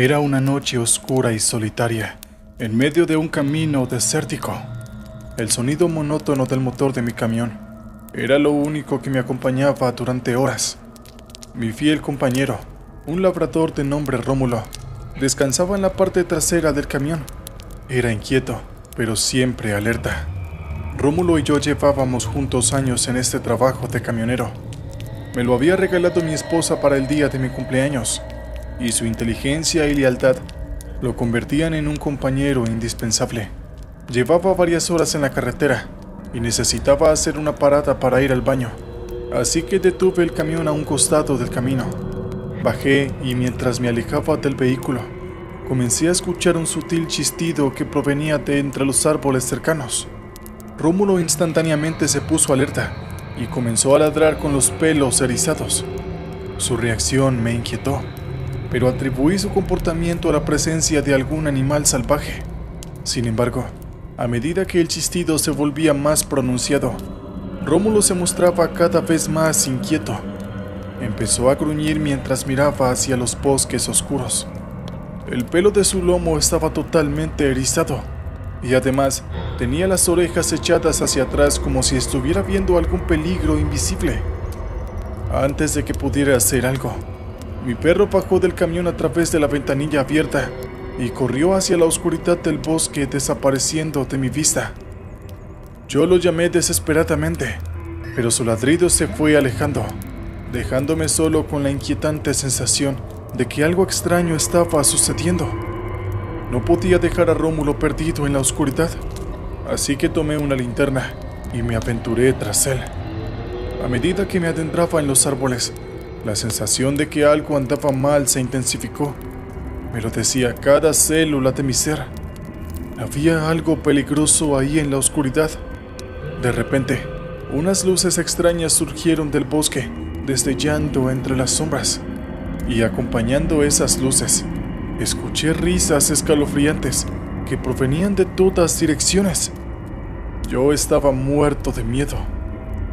Era una noche oscura y solitaria, en medio de un camino desértico. El sonido monótono del motor de mi camión era lo único que me acompañaba durante horas. Mi fiel compañero, un labrador de nombre Rómulo, descansaba en la parte trasera del camión. Era inquieto, pero siempre alerta. Rómulo y yo llevábamos juntos años en este trabajo de camionero. Me lo había regalado mi esposa para el día de mi cumpleaños, y su inteligencia y lealtad lo convertían en un compañero indispensable. Llevaba varias horas en la carretera y necesitaba hacer una parada para ir al baño, así que detuve el camión a un costado del camino. Bajé y mientras me alejaba del vehículo, comencé a escuchar un sutil chistido que provenía de entre los árboles cercanos. Rómulo instantáneamente se puso alerta y comenzó a ladrar con los pelos erizados. Su reacción me inquietó, pero atribuí su comportamiento a la presencia de algún animal salvaje. Sin embargo, a medida que el chistido se volvía más pronunciado, Rómulo se mostraba cada vez más inquieto. Empezó a gruñir mientras miraba hacia los bosques oscuros. El pelo de su lomo estaba totalmente erizado, y además tenía las orejas echadas hacia atrás como si estuviera viendo algún peligro invisible. Antes de que pudiera hacer algo, mi perro bajó del camión a través de la ventanilla abierta y corrió hacia la oscuridad del bosque, desapareciendo de mi vista. Yo lo llamé desesperadamente, pero su ladrido se fue alejando, dejándome solo con la inquietante sensación de que algo extraño estaba sucediendo. No podía dejar a Rómulo perdido en la oscuridad, así que tomé una linterna y me aventuré tras él. A medida que me adentraba en los árboles, la sensación de que algo andaba mal se intensificó. Me lo decía cada célula de mi ser. Había algo peligroso ahí en la oscuridad. De repente, unas luces extrañas surgieron del bosque, destellando entre las sombras. Y acompañando esas luces, escuché risas escalofriantes que provenían de todas direcciones. Yo estaba muerto de miedo,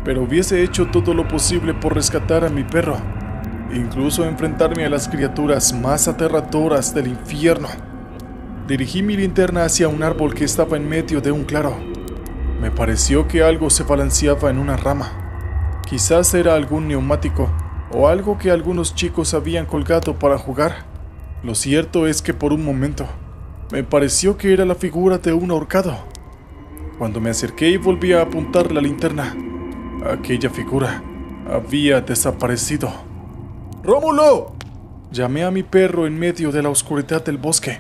pero hubiese hecho todo lo posible por rescatar a mi perro, incluso enfrentarme a las criaturas más aterradoras del infierno. Dirigí mi linterna hacia un árbol que estaba en medio de un claro. Me pareció que algo se balanceaba en una rama. Quizás era algún neumático o algo que algunos chicos habían colgado para jugar. Lo cierto es que por un momento me pareció que era la figura de un ahorcado. Cuando me acerqué y volví a apuntar la linterna, aquella figura había desaparecido. ¡Rómulo!, llamé a mi perro en medio de la oscuridad del bosque.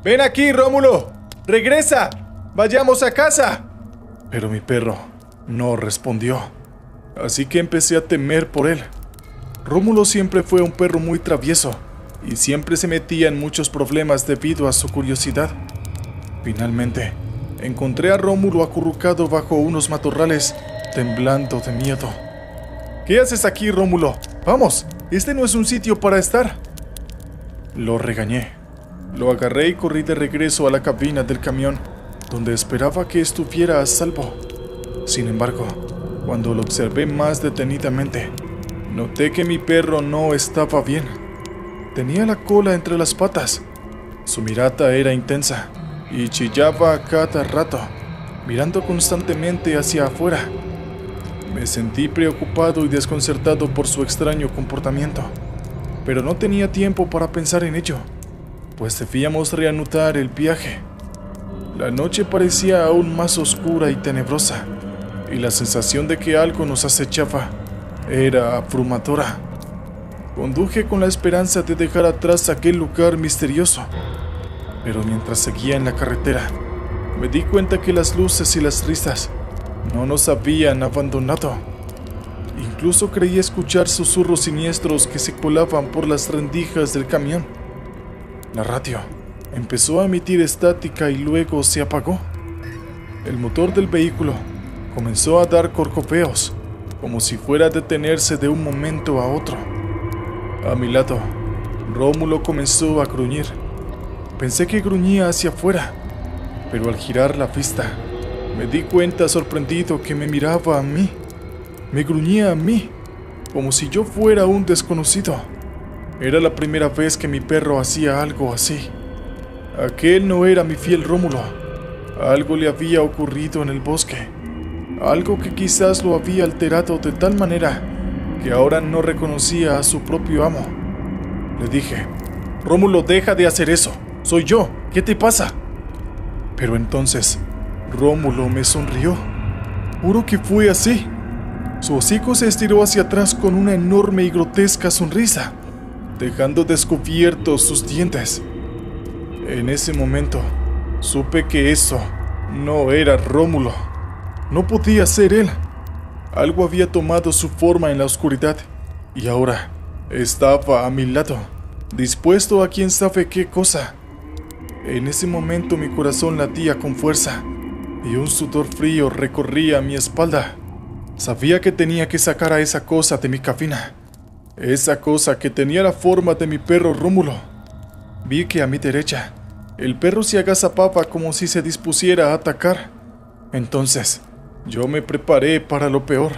¡Ven aquí, Rómulo! ¡Regresa! ¡Vayamos a casa! Pero mi perro no respondió, así que empecé a temer por él. Rómulo siempre fue un perro muy travieso y siempre se metía en muchos problemas debido a su curiosidad. Finalmente, encontré a Rómulo acurrucado bajo unos matorrales, temblando de miedo. ¿Qué haces aquí, Rómulo? ¡Vamos! Este no es un sitio para estar. Lo regañé. Lo agarré y corrí de regreso a la cabina del camión, donde esperaba que estuviera a salvo. Sin embargo, cuando lo observé más detenidamente, noté que mi perro no estaba bien. Tenía la cola entre las patas. Su mirada era intensa y chillaba a cada rato, mirando constantemente hacia afuera. Me sentí preocupado y desconcertado por su extraño comportamiento, pero no tenía tiempo para pensar en ello, pues debíamos reanudar el viaje. La noche parecía aún más oscura y tenebrosa, y la sensación de que algo nos acechaba era abrumadora. Conduje con la esperanza de dejar atrás aquel lugar misterioso, pero mientras seguía en la carretera, me di cuenta que las luces y las risas no nos habían abandonado. Incluso creí escuchar susurros siniestros que se colaban por las rendijas del camión. La radio empezó a emitir estática y luego se apagó. El motor del vehículo comenzó a dar corcoveos, como si fuera a detenerse de un momento a otro. A mi lado, Rómulo comenzó a gruñir. Pensé que gruñía hacia afuera, pero al girar la vista, me di cuenta sorprendido que me miraba a mí. Me gruñía a mí, como si yo fuera un desconocido. Era la primera vez que mi perro hacía algo así. Aquel no era mi fiel Rómulo. Algo le había ocurrido en el bosque. Algo que quizás lo había alterado de tal manera que ahora no reconocía a su propio amo. Le dije: Rómulo, deja de hacer eso. Soy yo. ¿Qué te pasa? Pero entonces Rómulo me sonrió. Juro que fue así. Su hocico se estiró hacia atrás con una enorme y grotesca sonrisa, dejando descubiertos sus dientes. En ese momento, supe que eso no era Rómulo. No podía ser él. Algo había tomado su forma en la oscuridad y ahora estaba a mi lado, dispuesto a quién sabe qué cosa. En ese momento mi corazón latía con fuerza y un sudor frío recorría mi espalda. Sabía que tenía que sacar a esa cosa de mi cabina. Esa cosa que tenía la forma de mi perro Rómulo. Vi que a mi derecha, el perro se agazapaba como si se dispusiera a atacar. Entonces, yo me preparé para lo peor.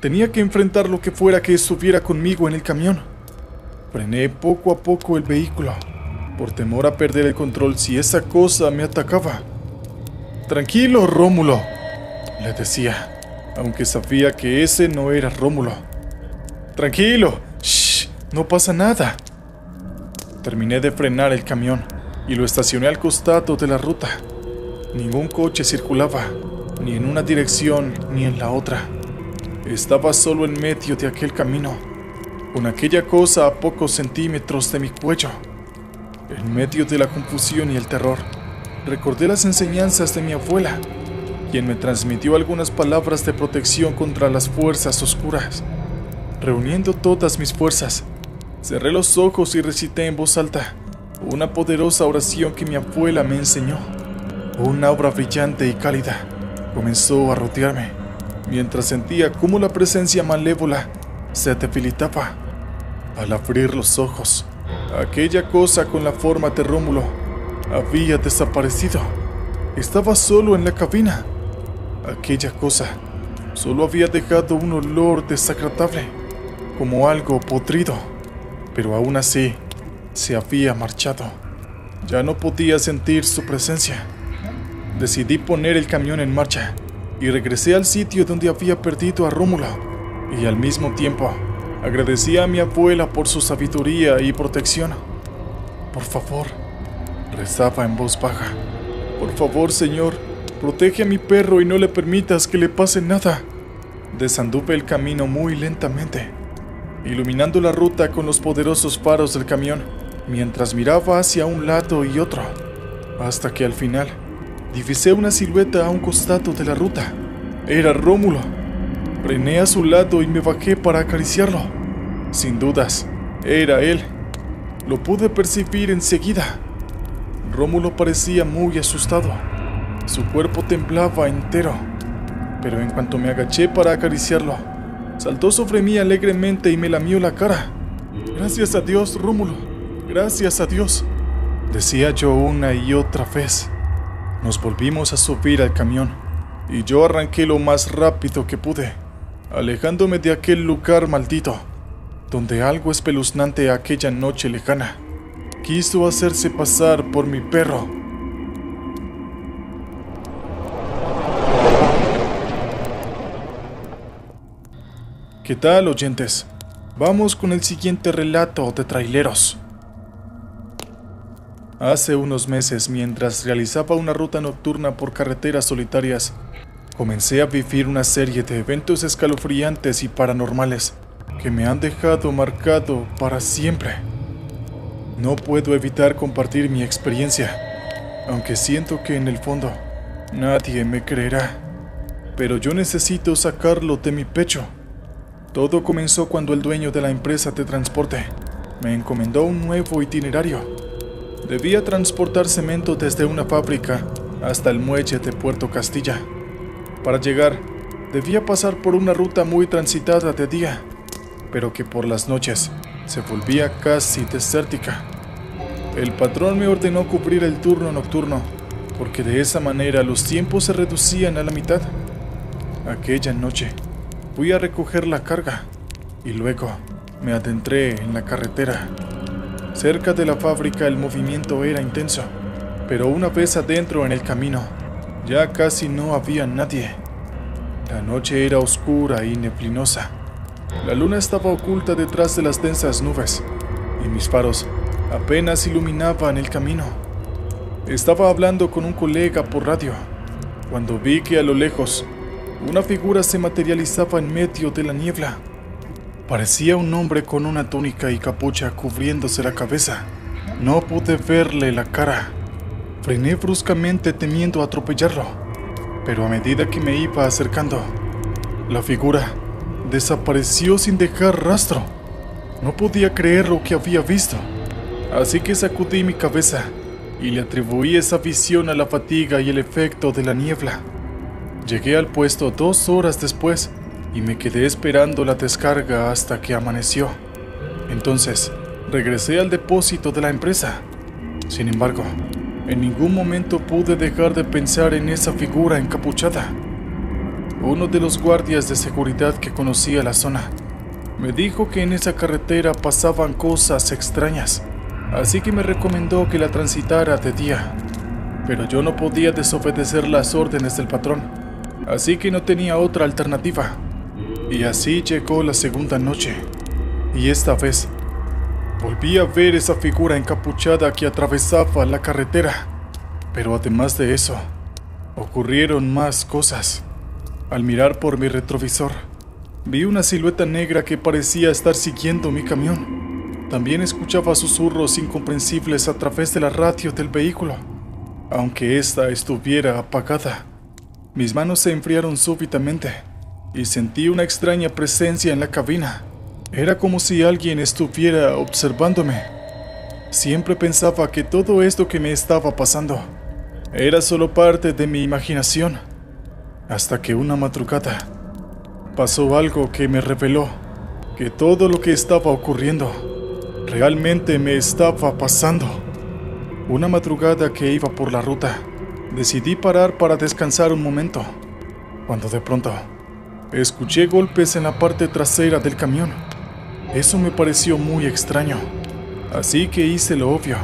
Tenía que enfrentar lo que fuera que estuviera conmigo en el camión. Frené poco a poco el vehículo, por temor a perder el control si esa cosa me atacaba. «Tranquilo, Rómulo», le decía, aunque sabía que ese no era Rómulo. «Tranquilo, shh, no pasa nada». Terminé de frenar el camión y lo estacioné al costado de la ruta. Ningún coche circulaba, ni en una dirección ni en la otra. Estaba solo en medio de aquel camino, con aquella cosa a pocos centímetros de mi cuello. En medio de la confusión y el terror, recordé las enseñanzas de mi abuela, quien me transmitió algunas palabras de protección contra las fuerzas oscuras. Reuniendo todas mis fuerzas, cerré los ojos y recité en voz alta una poderosa oración que mi abuela me enseñó. Una aura brillante y cálida comenzó a rodearme, mientras sentía cómo la presencia malévola se debilitaba. Al abrir los ojos, aquella cosa con la forma de Rómulo había desaparecido. Estaba solo en la cabina. Aquella cosa solo había dejado un olor desagradable, como algo podrido, pero aún así se había marchado. Ya no podía sentir su presencia. Decidí poner el camión en marcha y regresé al sitio donde había perdido a Rómulo, y al mismo tiempo agradecí a mi abuela por su sabiduría y protección. «Por favor», rezaba en voz baja, «por favor, Señor, protege a mi perro y no le permitas que le pase nada». Desanduve el camino muy lentamente, iluminando la ruta con los poderosos faros del camión, mientras miraba hacia un lado y otro, hasta que al final divisé una silueta a un costado de la ruta. Era Rómulo. Frené a su lado y me bajé para acariciarlo. Sin dudas, era él. Lo pude percibir enseguida. Rómulo parecía muy asustado. Su cuerpo temblaba entero. Pero en cuanto me agaché para acariciarlo, saltó sobre mí alegremente y me lamió la cara. «Gracias a Dios, Rómulo. Gracias a Dios», decía yo una y otra vez. Nos volvimos a subir al camión y yo arranqué lo más rápido que pude, alejándome de aquel lugar maldito, donde algo espeluznante aquella noche lejana quiso hacerse pasar por mi perro. ¿Qué tal, oyentes? Vamos con el siguiente relato de Traileros. Hace unos meses, mientras realizaba una ruta nocturna por carreteras solitarias, comencé a vivir una serie de eventos escalofriantes y paranormales que me han dejado marcado para siempre. No puedo evitar compartir mi experiencia, aunque siento que en el fondo nadie me creerá, pero yo necesito sacarlo de mi pecho. Todo comenzó cuando el dueño de la empresa de transporte me encomendó un nuevo itinerario. Debía transportar cemento desde una fábrica hasta el muelle de Puerto Castilla. Para llegar, debía pasar por una ruta muy transitada de día, pero que por las noches se volvía casi desértica. El patrón me ordenó cubrir el turno nocturno, porque de esa manera los tiempos se reducían a la mitad. Aquella noche fui a recoger la carga y luego me adentré en la carretera. Cerca de la fábrica el movimiento era intenso, pero una vez adentro en el camino, ya casi no había nadie. La noche era oscura y neblinosa. La luna estaba oculta detrás de las densas nubes, y mis faros apenas iluminaban el camino. Estaba hablando con un colega por radio, cuando vi que a lo lejos, una figura se materializaba en medio de la niebla. Parecía un hombre con una túnica y capucha cubriéndose la cabeza. No pude verle la cara. Frené bruscamente temiendo atropellarlo, pero a medida que me iba acercando, la figura desapareció sin dejar rastro. No podía creer lo que había visto, así que sacudí mi cabeza y le atribuí esa visión a la fatiga y el efecto de la niebla. Llegué al puesto 2 horas después y me quedé esperando la descarga hasta que amaneció. Entonces, regresé al depósito de la empresa. Sin embargo, en ningún momento pude dejar de pensar en esa figura encapuchada. Uno de los guardias de seguridad que conocía la zona me dijo que en esa carretera pasaban cosas extrañas, así que me recomendó que la transitara de día. Pero yo no podía desobedecer las órdenes del patrón, así que no tenía otra alternativa. Y así llegó la segunda noche, y esta vez volví a ver esa figura encapuchada que atravesaba la carretera. Pero además de eso, ocurrieron más cosas. Al mirar por mi retrovisor, vi una silueta negra que parecía estar siguiendo mi camión. También escuchaba susurros incomprensibles a través de la radio del vehículo, aunque ésta estuviera apagada. Mis manos se enfriaron súbitamente y sentí una extraña presencia en la cabina. Era como si alguien estuviera observándome. Siempre pensaba que todo esto que me estaba pasando era solo parte de mi imaginación, hasta que una madrugada pasó algo que me reveló que todo lo que estaba ocurriendo realmente me estaba pasando. Una madrugada que iba por la ruta, decidí parar para descansar un momento, cuando de pronto escuché golpes en la parte trasera del camión. Eso me pareció muy extraño, así que hice lo obvio.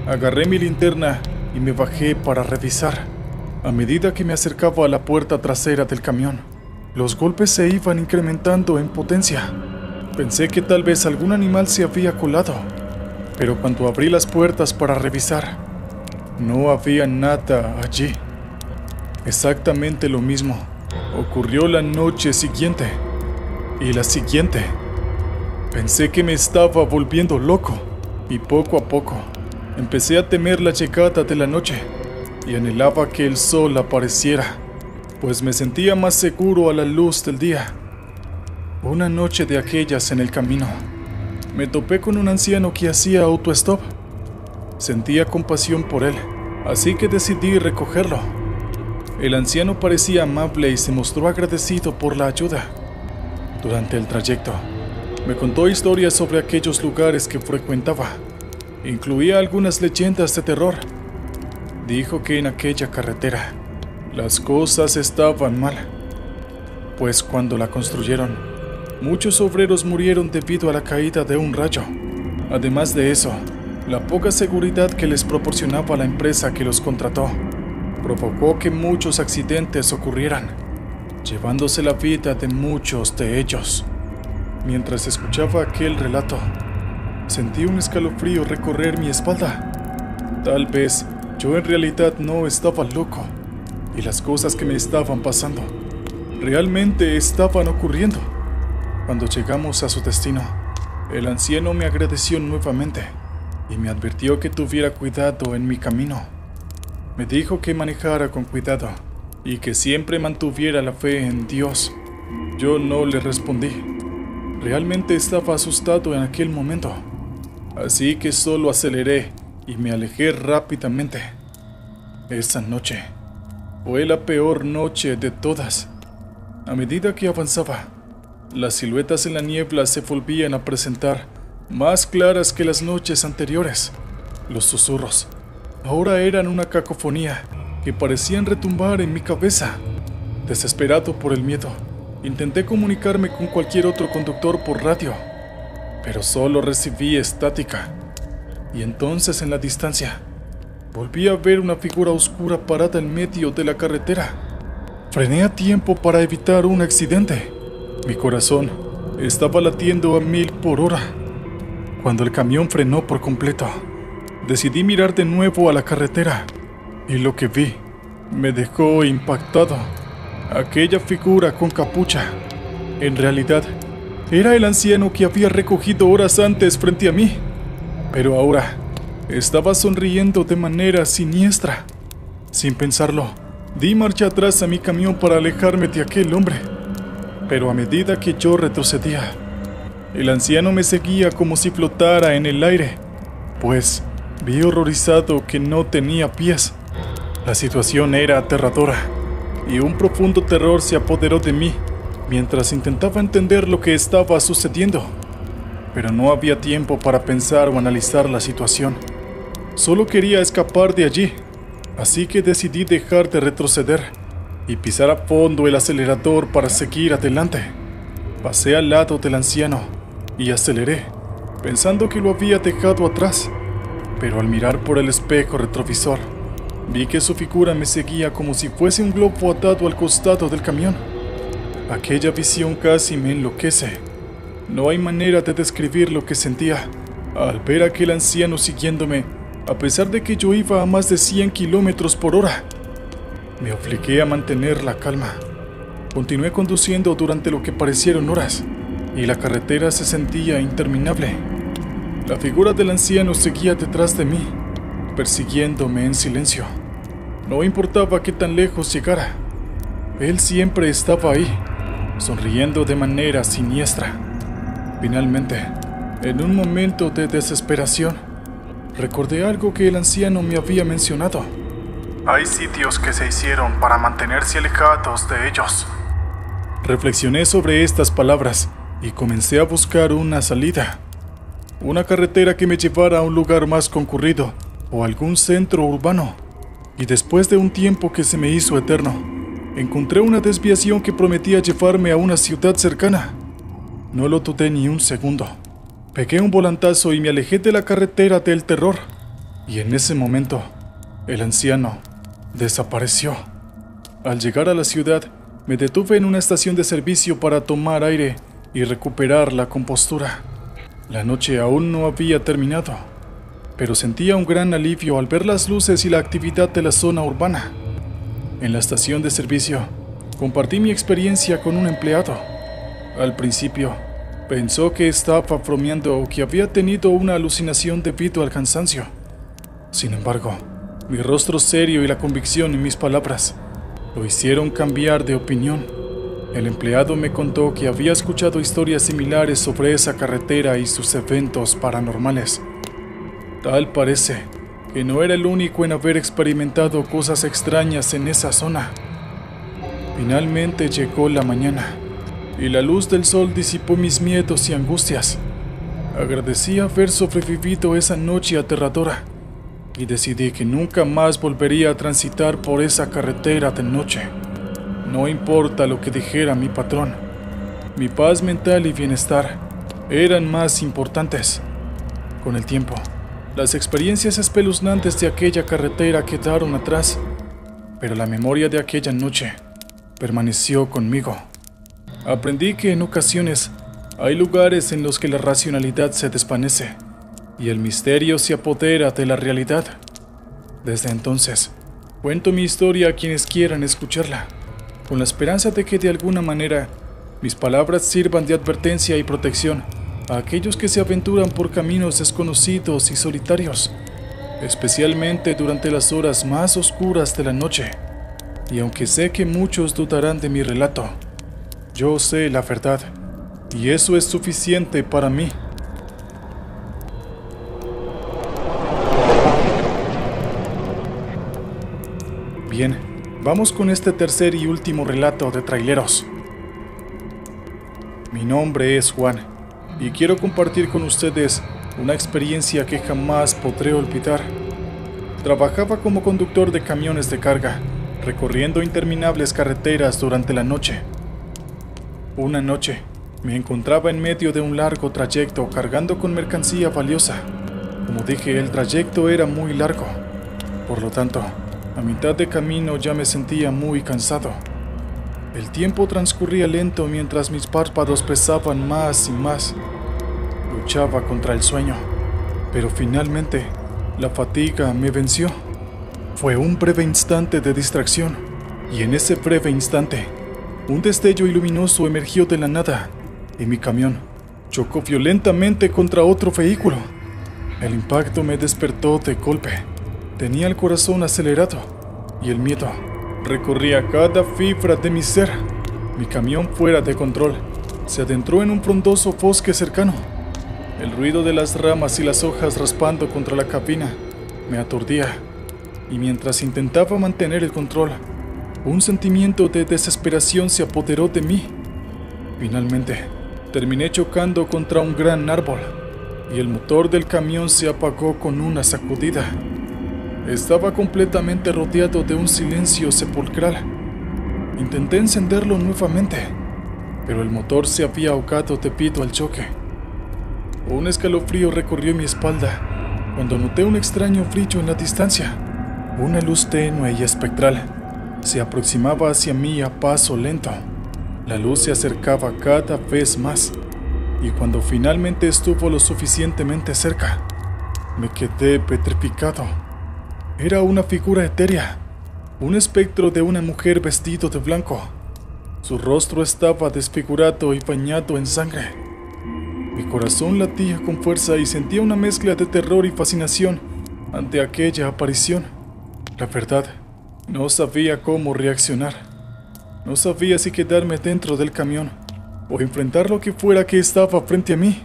Agarré mi linterna y me bajé para revisar. A medida que me acercaba a la puerta trasera del camión, los golpes se iban incrementando en potencia. Pensé que tal vez algún animal se había colado, pero cuando abrí las puertas para revisar, no había nada allí. Exactamente lo mismo ocurrió la noche siguiente y la siguiente. Pensé que me estaba volviendo loco y poco a poco empecé a temer la llegada de la noche y anhelaba que el sol apareciera, pues me sentía más seguro a la luz del día. Una noche de aquellas en el camino, me topé con un anciano que hacía autostop. Sentía compasión por él, así que decidí recogerlo. El anciano parecía amable y se mostró agradecido por la ayuda. Durante el trayecto, me contó historias sobre aquellos lugares que frecuentaba. Incluía algunas leyendas de terror. Dijo que en aquella carretera las cosas estaban mal, pues cuando la construyeron, muchos obreros murieron debido a la caída de un rayo. Además de eso, la poca seguridad que les proporcionaba la empresa que los contrató provocó que muchos accidentes ocurrieran, llevándose la vida de muchos de ellos. Mientras escuchaba aquel relato, sentí un escalofrío recorrer mi espalda. Tal vez yo en realidad no estaba loco y las cosas que me estaban pasando realmente estaban ocurriendo. Cuando llegamos a su destino, el anciano me agradeció nuevamente y me advirtió que tuviera cuidado en mi camino. Me dijo que manejara con cuidado y que siempre mantuviera la fe en Dios. Yo no le respondí. Realmente estaba asustado en aquel momento, así que solo aceleré y me alejé rápidamente. Esa noche fue la peor noche de todas. A medida que avanzaba, las siluetas en la niebla se volvían a presentar más claras que las noches anteriores. Los susurros ahora eran una cacofonía que parecían retumbar en mi cabeza. Desesperado por el miedo, intenté comunicarme con cualquier otro conductor por radio, pero solo recibí estática. Y entonces en la distancia, volví a ver una figura oscura parada en medio de la carretera. Frené a tiempo para evitar un accidente. Mi corazón estaba latiendo a 1000 por hora. Cuando el camión frenó por completo, decidí mirar de nuevo a la carretera y lo que vi me dejó impactado. Aquella figura con capucha, en realidad, era el anciano que había recogido horas antes frente a mí, pero ahora estaba sonriendo de manera siniestra. Sin pensarlo, di marcha atrás a mi camión para alejarme de aquel hombre, pero a medida que yo retrocedía, el anciano me seguía como si flotara en el aire, pues vi horrorizado que no tenía pies. La situación era aterradora, y un profundo terror se apoderó de mí mientras intentaba entender lo que estaba sucediendo. Pero no había tiempo para pensar o analizar la situación. Solo quería escapar de allí, así que decidí dejar de retroceder y pisar a fondo el acelerador para seguir adelante. Pasé al lado del anciano y aceleré, pensando que lo había dejado atrás. Pero al mirar por el espejo retrovisor, vi que su figura me seguía como si fuese un globo atado al costado del camión. Aquella visión casi me enloquece. No hay manera de describir lo que sentía al ver a aquel anciano siguiéndome, a pesar de que yo iba a más de 100 kilómetros por hora. Me obligué a mantener la calma. Continué conduciendo durante lo que parecieron horas, y la carretera se sentía interminable. La figura del anciano seguía detrás de mí, persiguiéndome en silencio. No importaba qué tan lejos llegara, él siempre estaba ahí, sonriendo de manera siniestra. Finalmente, en un momento de desesperación, recordé algo que el anciano me había mencionado. Hay sitios que se hicieron para mantenerse alejados de ellos. Reflexioné sobre estas palabras y comencé a buscar una salida. Una carretera que me llevara a un lugar más concurrido o algún centro urbano. Y después de un tiempo que se me hizo eterno, encontré una desviación que prometía llevarme a una ciudad cercana. No lo dudé ni un segundo. Pegué un volantazo y me alejé de la carretera del terror. Y en ese momento, el anciano desapareció. Al llegar a la ciudad, me detuve en una estación de servicio para tomar aire y recuperar la compostura. La noche aún no había terminado, pero sentía un gran alivio al ver las luces y la actividad de la zona urbana. En la estación de servicio, compartí mi experiencia con un empleado. Al principio, pensó que estaba bromeando o que había tenido una alucinación debido al cansancio. Sin embargo, mi rostro serio y la convicción en mis palabras lo hicieron cambiar de opinión. El empleado me contó que había escuchado historias similares sobre esa carretera y sus eventos paranormales. Tal parece que no era el único en haber experimentado cosas extrañas en esa zona. Finalmente llegó la mañana, y la luz del sol disipó mis miedos y angustias. Agradecí haber sobrevivido esa noche aterradora, y decidí que nunca más volvería a transitar por esa carretera de noche. No importa lo que dijera mi patrón, mi paz mental y bienestar eran más importantes. Con el tiempo, las experiencias espeluznantes de aquella carretera quedaron atrás, pero la memoria de aquella noche permaneció conmigo. Aprendí que en ocasiones hay lugares en los que la racionalidad se desvanece y el misterio se apodera de la realidad. Desde entonces, cuento mi historia a quienes quieran escucharla, con la esperanza de que de alguna manera mis palabras sirvan de advertencia y protección a aquellos que se aventuran por caminos desconocidos y solitarios, especialmente durante las horas más oscuras de la noche. Y aunque sé que muchos dudarán de mi relato, yo sé la verdad, y eso es suficiente para mí. Bien, vamos con este tercer y último relato de traileros. Mi nombre es Juan, y quiero compartir con ustedes una experiencia que jamás podré olvidar. Trabajaba como conductor de camiones de carga, recorriendo interminables carreteras durante la noche. Una noche, Me encontraba en medio de un largo trayecto cargando con mercancía valiosa. Como dije, el trayecto era muy largo. Por lo tanto, a mitad de camino ya me sentía muy cansado. El tiempo transcurría lento mientras mis párpados pesaban más y más. Luchaba contra el sueño, pero finalmente la fatiga me venció. Fue un breve instante de distracción, y en ese breve instante, un destello luminoso emergió de la nada, y mi camión chocó violentamente contra otro vehículo. El impacto me despertó de golpe. Tenía el corazón acelerado, y el miedo recorría cada fibra de mi ser. Mi camión, fuera de control, se adentró en un frondoso bosque cercano. El ruido de las ramas y las hojas raspando contra la cabina me aturdía, y mientras intentaba mantener el control, un sentimiento de desesperación se apoderó de mí. Finalmente, terminé chocando contra un gran árbol, y el motor del camión se apagó con una sacudida. Estaba completamente rodeado de un silencio sepulcral. Intenté encenderlo nuevamente, pero el motor se había ahogado debido al choque. Un escalofrío recorrió mi espalda cuando noté un extraño brillo en la distancia. Una luz tenue y espectral se aproximaba hacia mí a paso lento. La luz se acercaba cada vez más, y cuando finalmente estuvo lo suficientemente cerca, me quedé petrificado. Era una figura etérea, un espectro de una mujer vestido de blanco. Su rostro estaba desfigurado y bañado en sangre. Mi corazón latía con fuerza y sentía una mezcla de terror y fascinación ante aquella aparición. La verdad, no sabía cómo reaccionar. No sabía si quedarme dentro del camión o enfrentar lo que fuera que estaba frente a mí.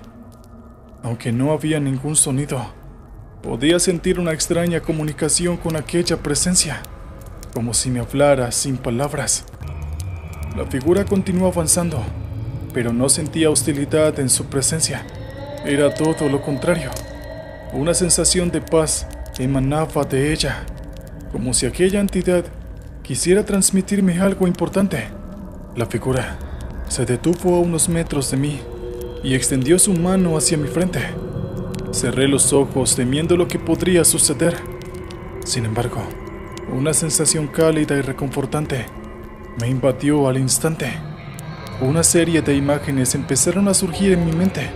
Aunque no había ningún sonido, podía sentir una extraña comunicación con aquella presencia, como si me hablara sin palabras. La figura continuó avanzando, pero no sentía hostilidad en su presencia. Era todo lo contrario. Una sensación de paz emanaba de ella, como si aquella entidad quisiera transmitirme algo importante. La figura se detuvo a unos metros de mí y extendió su mano hacia mi frente. Cerré los ojos temiendo lo que podría suceder. Sin embargo, una sensación cálida y reconfortante me invadió al instante. Una serie de imágenes empezaron a surgir en mi mente,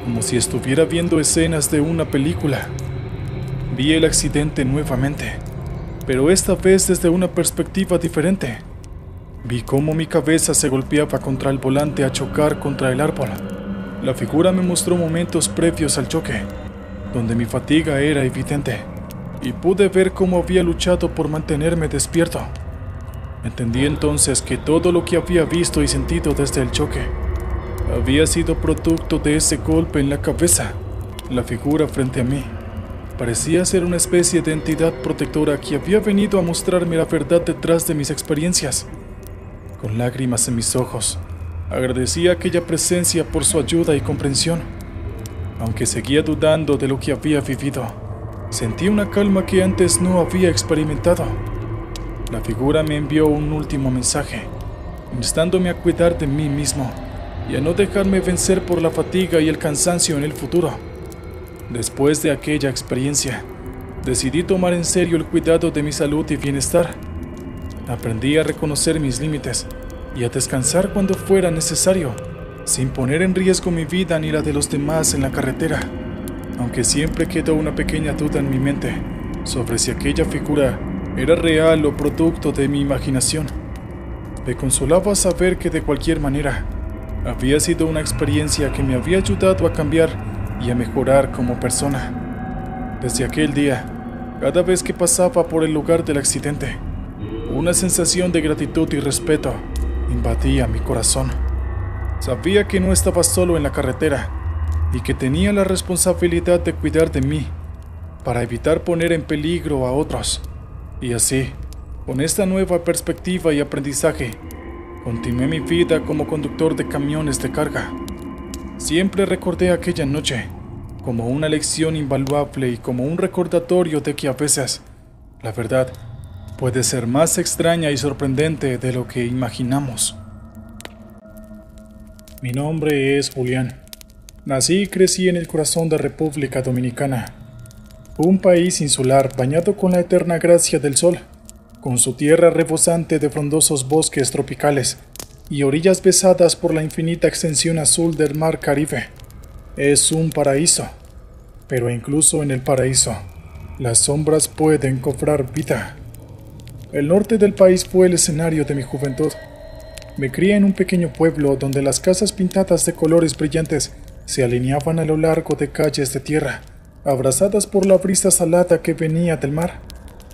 como si estuviera viendo escenas de una película. Vi el accidente nuevamente, pero esta vez desde una perspectiva diferente. Vi cómo mi cabeza se golpeaba contra el volante a chocar contra el árbol. La figura me mostró momentos previos al choque, donde mi fatiga era evidente, y pude ver cómo había luchado por mantenerme despierto. Entendí entonces que todo lo que había visto y sentido desde el choque había sido producto de ese golpe en la cabeza. La figura frente a mí parecía ser una especie de entidad protectora que había venido a mostrarme la verdad detrás de mis experiencias. Con lágrimas en mis ojos, agradecí a aquella presencia por su ayuda y comprensión. Aunque seguía dudando de lo que había vivido, sentí una calma que antes no había experimentado. La figura me envió un último mensaje, instándome a cuidar de mí mismo y a no dejarme vencer por la fatiga y el cansancio en el futuro. Después de aquella experiencia, decidí tomar en serio el cuidado de mi salud y bienestar. Aprendí a reconocer mis límites y a descansar cuando fuera necesario, sin poner en riesgo mi vida ni la de los demás en la carretera. Aunque siempre quedó una pequeña duda en mi mente sobre si aquella figura era real o producto de mi imaginación. Me consolaba saber que de cualquier manera había sido una experiencia que me había ayudado a cambiar y a mejorar como persona. Desde aquel día, cada vez que pasaba por el lugar del accidente, una sensación de gratitud y respeto invadía mi corazón. Sabía que no estaba solo en la carretera y que tenía la responsabilidad de cuidar de mí para evitar poner en peligro a otros. Y así, con esta nueva perspectiva y aprendizaje, continué mi vida como conductor de camiones de carga. Siempre recordé aquella noche como una lección invaluable y como un recordatorio de que a veces la verdad puede ser más extraña y sorprendente de lo que imaginamos. Mi nombre es Julián. Nací y crecí en el corazón de República Dominicana, un país insular bañado con la eterna gracia del sol, con su tierra rebosante de frondosos bosques tropicales y orillas besadas por la infinita extensión azul del mar Caribe. Es un paraíso, pero incluso en el paraíso, las sombras pueden cobrar vida. El norte del país fue el escenario de mi juventud. Me crié en un pequeño pueblo donde las casas pintadas de colores brillantes se alineaban a lo largo de calles de tierra, abrazadas por la brisa salada que venía del mar.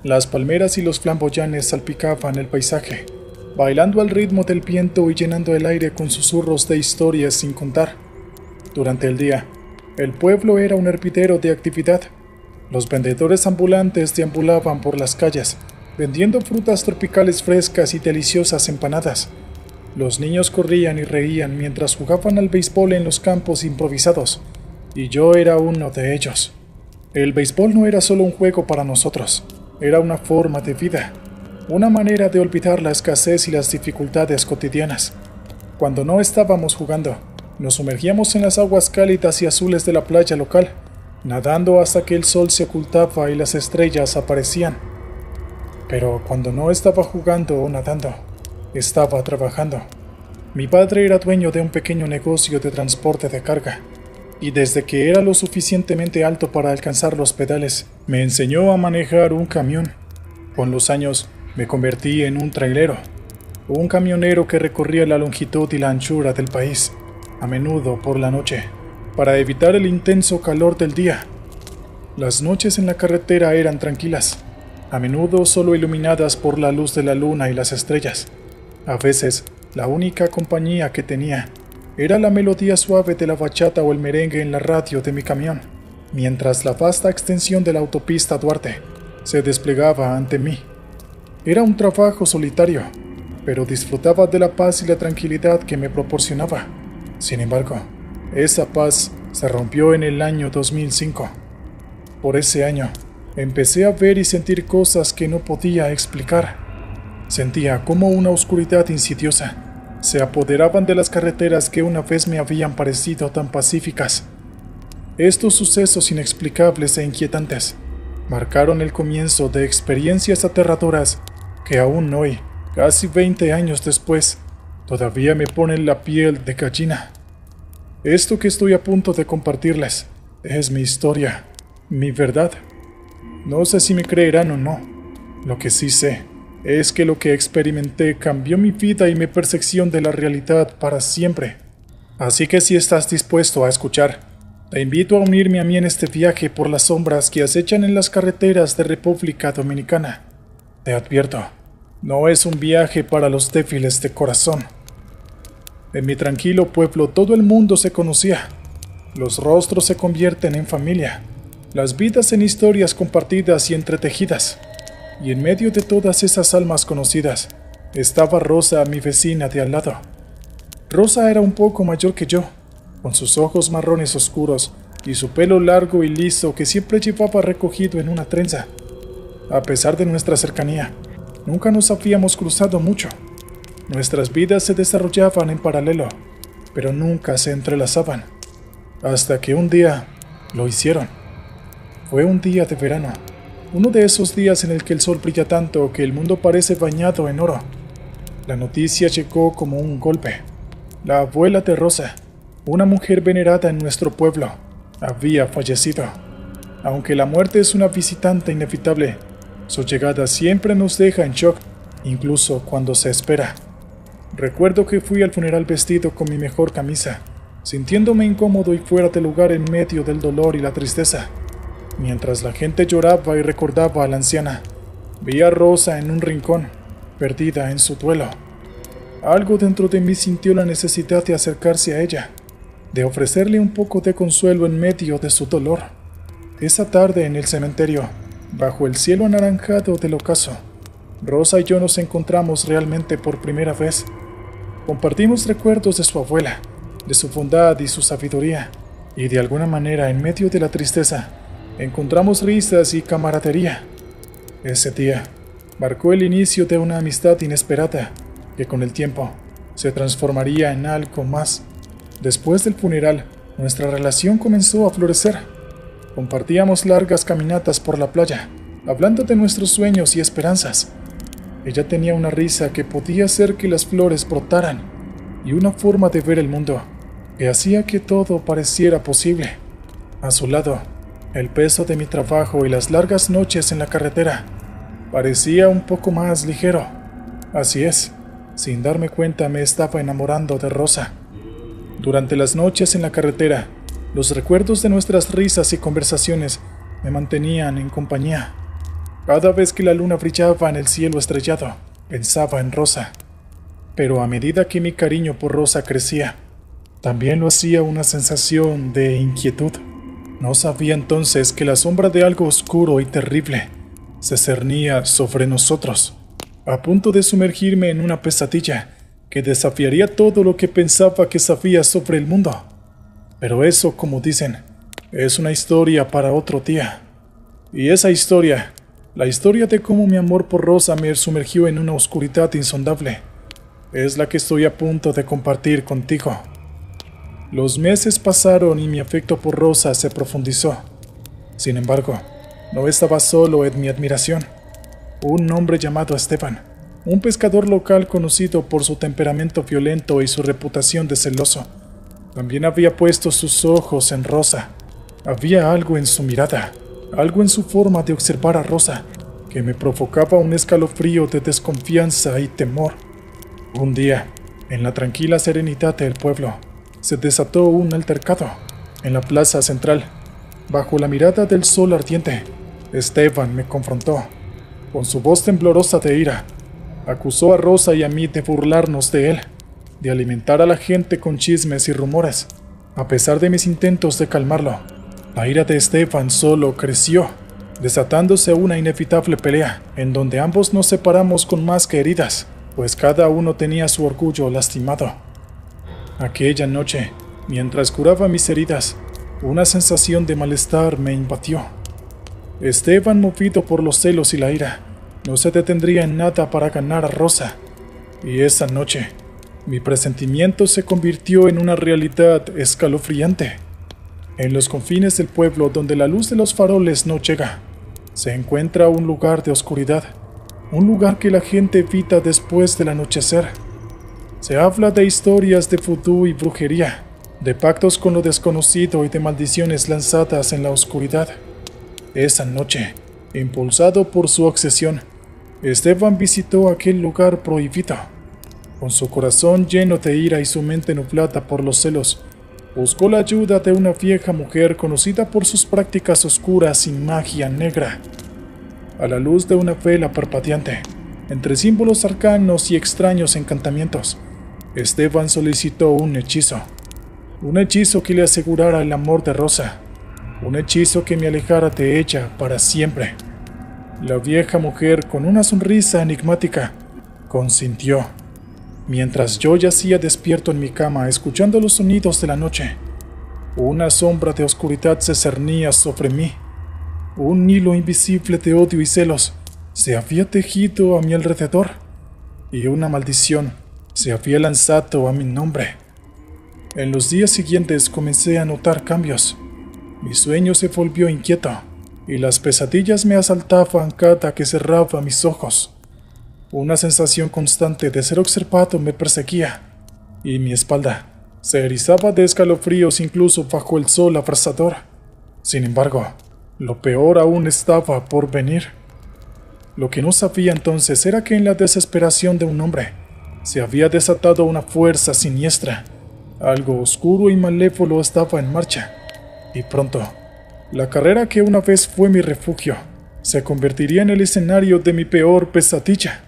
Las palmeras y los flamboyanes salpicaban el paisaje, bailando al ritmo del viento y llenando el aire con susurros de historias sin contar. Durante el día, el pueblo era un hervidero de actividad. Los vendedores ambulantes deambulaban por las calles, vendiendo frutas tropicales frescas y deliciosas empanadas. Los niños corrían y reían mientras jugaban al béisbol en los campos improvisados, y yo era uno de ellos. El béisbol no era solo un juego para nosotros, era una forma de vida, una manera de olvidar la escasez y las dificultades cotidianas. Cuando no estábamos jugando, nos sumergíamos en las aguas cálidas y azules de la playa local, nadando hasta que el sol se ocultaba y las estrellas aparecían. Pero cuando no estaba jugando o nadando, estaba trabajando. Mi padre era dueño de un pequeño negocio de transporte de carga, y desde que era lo suficientemente alto para alcanzar los pedales, me enseñó a manejar un camión. Con los años, me convertí en un trailero, un camionero que recorría la longitud y la anchura del país, a menudo por la noche, para evitar el intenso calor del día. Las noches en la carretera eran tranquilas, a menudo solo iluminadas por la luz de la luna y las estrellas. A veces, la única compañía que tenía era la melodía suave de la bachata o el merengue en la radio de mi camión, mientras la vasta extensión de la autopista Duarte se desplegaba ante mí. Era un trabajo solitario, pero disfrutaba de la paz y la tranquilidad que me proporcionaba. Sin embargo, esa paz se rompió en el año 2005. Por ese año, empecé a ver y sentir cosas que no podía explicar. Sentía como una oscuridad insidiosa se apoderaban de las carreteras que una vez me habían parecido tan pacíficas. Estos sucesos inexplicables e inquietantes marcaron el comienzo de experiencias aterradoras que aún hoy, casi 20 años después, todavía me ponen la piel de gallina. Esto que estoy a punto de compartirles es mi historia, mi verdad. No sé si me creerán o no. Lo que sí sé es que lo que experimenté cambió mi vida y mi percepción de la realidad para siempre. Así que si estás dispuesto a escuchar, te invito a unirme a mí en este viaje por las sombras que acechan en las carreteras de República Dominicana. Te advierto, no es un viaje para los débiles de corazón. En mi tranquilo pueblo todo el mundo se conocía. Los rostros se convierten en familia, las vidas en historias compartidas y entretejidas. Y en medio de todas esas almas conocidas, estaba Rosa, mi vecina de al lado. Rosa era un poco mayor que yo, con sus ojos marrones oscuros y su pelo largo y liso que siempre llevaba recogido en una trenza. A pesar de nuestra cercanía, nunca nos habíamos cruzado mucho. Nuestras vidas se desarrollaban en paralelo, pero nunca se entrelazaban. Hasta que un día lo hicieron. Fue un día de verano. Uno de esos días en el que el sol brilla tanto que el mundo parece bañado en oro. La noticia llegó como un golpe. La abuela de Rosa, una mujer venerada en nuestro pueblo, había fallecido. Aunque la muerte es una visitante inevitable, su llegada siempre nos deja en shock, incluso cuando se espera. Recuerdo que fui al funeral vestido con mi mejor camisa, sintiéndome incómodo y fuera de lugar en medio del dolor y la tristeza. Mientras la gente lloraba y recordaba a la anciana, vi a Rosa en un rincón, perdida en su duelo. Algo dentro de mí sintió la necesidad de acercarse a ella, de ofrecerle un poco de consuelo en medio de su dolor. Esa tarde en el cementerio, bajo el cielo anaranjado del ocaso, Rosa y yo nos encontramos realmente por primera vez. Compartimos recuerdos de su abuela, de su bondad y su sabiduría, y de alguna manera en medio de la tristeza, encontramos risas y camaradería. Ese día marcó el inicio de una amistad inesperada que con el tiempo se transformaría en algo más. Después del funeral, nuestra relación comenzó a florecer. Compartíamos largas caminatas por la playa, hablando de nuestros sueños y esperanzas. Ella tenía una risa que podía hacer que las flores brotaran y una forma de ver el mundo que hacía que todo pareciera posible. A su lado, el peso de mi trabajo y las largas noches en la carretera parecía un poco más ligero. Así es, sin darme cuenta me estaba enamorando de Rosa. Durante las noches en la carretera, los recuerdos de nuestras risas y conversaciones me mantenían en compañía. Cada vez que la luna brillaba en el cielo estrellado, pensaba en Rosa. Pero a medida que mi cariño por Rosa crecía, también lo hacía una sensación de inquietud. No sabía entonces que la sombra de algo oscuro y terrible se cernía sobre nosotros, a punto de sumergirme en una pesadilla que desafiaría todo lo que pensaba que sabía sobre el mundo. Pero eso, como dicen, es una historia para otro día. Y esa historia, la historia de cómo mi amor por Rosa me sumergió en una oscuridad insondable, es la que estoy a punto de compartir contigo. Los meses pasaron y mi afecto por Rosa se profundizó. Sin embargo, no estaba solo en mi admiración. Un hombre llamado Esteban, un pescador local conocido por su temperamento violento y su reputación de celoso, también había puesto sus ojos en Rosa. Había algo en su mirada, algo en su forma de observar a Rosa, que me provocaba un escalofrío de desconfianza y temor. Un día, en la tranquila serenidad del pueblo, se desató un altercado. En la plaza central, bajo la mirada del sol ardiente, Esteban me confrontó. Con su voz temblorosa de ira, acusó a Rosa y a mí de burlarnos de él, de alimentar a la gente con chismes y rumores. A pesar de mis intentos de calmarlo, la ira de Esteban solo creció, desatándose una inevitable pelea, en donde ambos nos separamos con más que heridas, pues cada uno tenía su orgullo lastimado. Aquella noche, mientras curaba mis heridas, una sensación de malestar me invadió. Esteban, movido por los celos y la ira, no se detendría en nada para ganar a Rosa. Y esa noche, mi presentimiento se convirtió en una realidad escalofriante. En los confines del pueblo, donde la luz de los faroles no llega, se encuentra un lugar de oscuridad, un lugar que la gente evita después del anochecer. Se habla de historias de vudú y brujería, de pactos con lo desconocido y de maldiciones lanzadas en la oscuridad. Esa noche, impulsado por su obsesión, Esteban visitó aquel lugar prohibido. Con su corazón lleno de ira y su mente nublada por los celos, buscó la ayuda de una vieja mujer conocida por sus prácticas oscuras y magia negra. A la luz de una vela parpadeante, entre símbolos arcanos y extraños encantamientos, Esteban solicitó un hechizo que le asegurara el amor de Rosa, un hechizo que me alejara de ella para siempre. La vieja mujer, con una sonrisa enigmática, consintió. Mientras yo yacía despierto en mi cama escuchando los sonidos de la noche, una sombra de oscuridad se cernía sobre mí. Un hilo invisible de odio y celos se había tejido a mi alrededor, y una maldición se había lanzado a mi nombre. En los días siguientes comencé a notar cambios. Mi sueño se volvió inquieto, y las pesadillas me asaltaban cada que cerraba mis ojos. Una sensación constante de ser observado me perseguía, y mi espalda se erizaba de escalofríos incluso bajo el sol abrasador. Sin embargo, lo peor aún estaba por venir. Lo que no sabía entonces era que en la desesperación de un hombre se había desatado una fuerza siniestra. Algo oscuro y malévolo estaba en marcha, y pronto, la carrera que una vez fue mi refugio se convertiría en el escenario de mi peor pesadilla.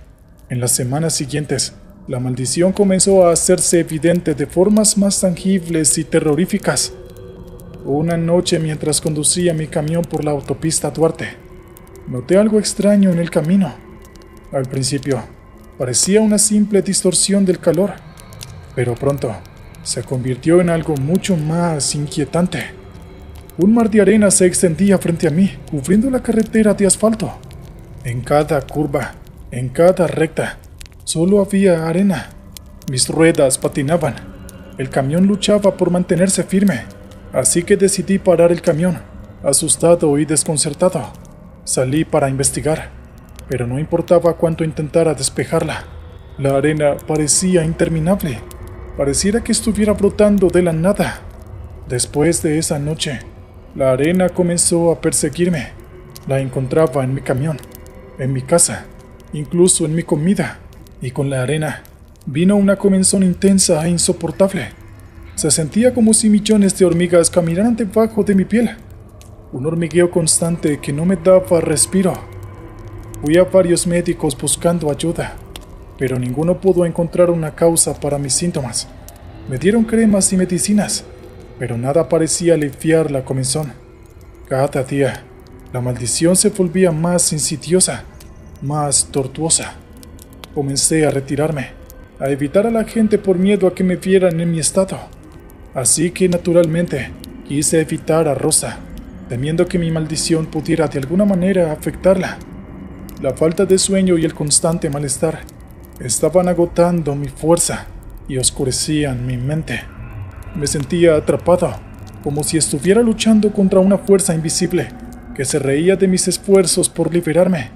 En las semanas siguientes, la maldición comenzó a hacerse evidente de formas más tangibles y terroríficas. Una noche, mientras conducía mi camión por la autopista Duarte, noté algo extraño en el camino. Al principio, parecía una simple distorsión del calor, pero pronto se convirtió en algo mucho más inquietante. Un mar de arena se extendía frente a mí, cubriendo la carretera de asfalto. En cada curva, en cada recta, solo había arena. Mis ruedas patinaban. El camión luchaba por mantenerse firme, así que decidí parar el camión, asustado y desconcertado. Salí para investigar, pero no importaba cuánto intentara despejarla. La arena parecía interminable. Pareciera que estuviera brotando de la nada. Después de esa noche, la arena comenzó a perseguirme. La encontraba en mi camión, en mi casa, incluso en mi comida. Y con la arena vino una comezón intensa e insoportable. Se sentía como si millones de hormigas caminaran debajo de mi piel. Un hormigueo constante que no me daba respiro. Fui a varios médicos buscando ayuda, pero ninguno pudo encontrar una causa para mis síntomas. Me dieron cremas y medicinas, pero nada parecía aliviar la comezón. Cada día, la maldición se volvía más insidiosa, más tortuosa. Comencé a retirarme, a evitar a la gente por miedo a que me vieran en mi estado. Así que naturalmente quise evitar a Rosa, temiendo que mi maldición pudiera de alguna manera afectarla. La falta de sueño y el constante malestar estaban agotando mi fuerza y oscurecían mi mente. Me sentía atrapado, como si estuviera luchando contra una fuerza invisible que se reía de mis esfuerzos por liberarme.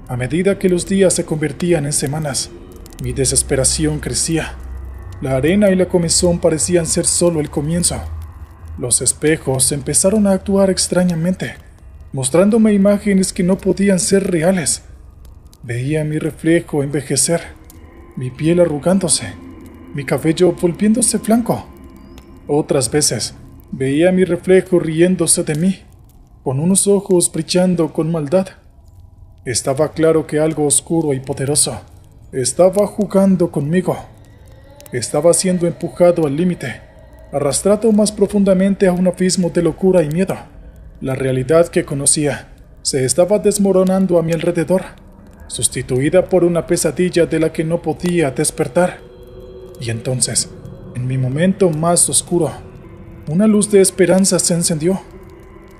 A medida que los días se convertían en semanas, mi desesperación crecía. La arena y la comezón parecían ser solo el comienzo. Los espejos empezaron a actuar extrañamente, mostrándome imágenes que no podían ser reales. Veía mi reflejo envejecer, mi piel arrugándose, mi cabello volviéndose blanco. Otras veces veía mi reflejo riéndose de mí, con unos ojos brillando con maldad. Estaba claro que algo oscuro y poderoso estaba jugando conmigo. Estaba siendo empujado al límite, arrastrado más profundamente a un abismo de locura y miedo. La realidad que conocía se estaba desmoronando a mi alrededor, sustituida por una pesadilla de la que no podía despertar. Y entonces, en mi momento más oscuro, una luz de esperanza se encendió.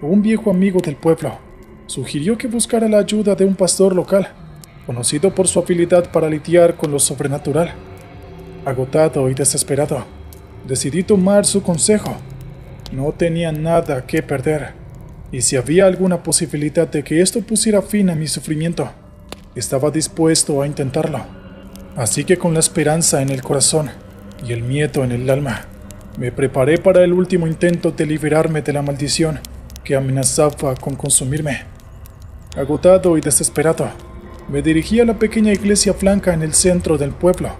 Un viejo amigo del pueblo sugirió que buscara la ayuda de un pastor local, conocido por su habilidad para lidiar con lo sobrenatural. Agotado y desesperado, decidí tomar su consejo. No tenía nada que perder, y si había alguna posibilidad de que esto pusiera fin a mi sufrimiento, estaba dispuesto a intentarlo. Así que con la esperanza en el corazón y el miedo en el alma, me preparé para el último intento de liberarme de la maldición que amenazaba con consumirme. Agotado y desesperado, me dirigí a la pequeña iglesia blanca en el centro del pueblo,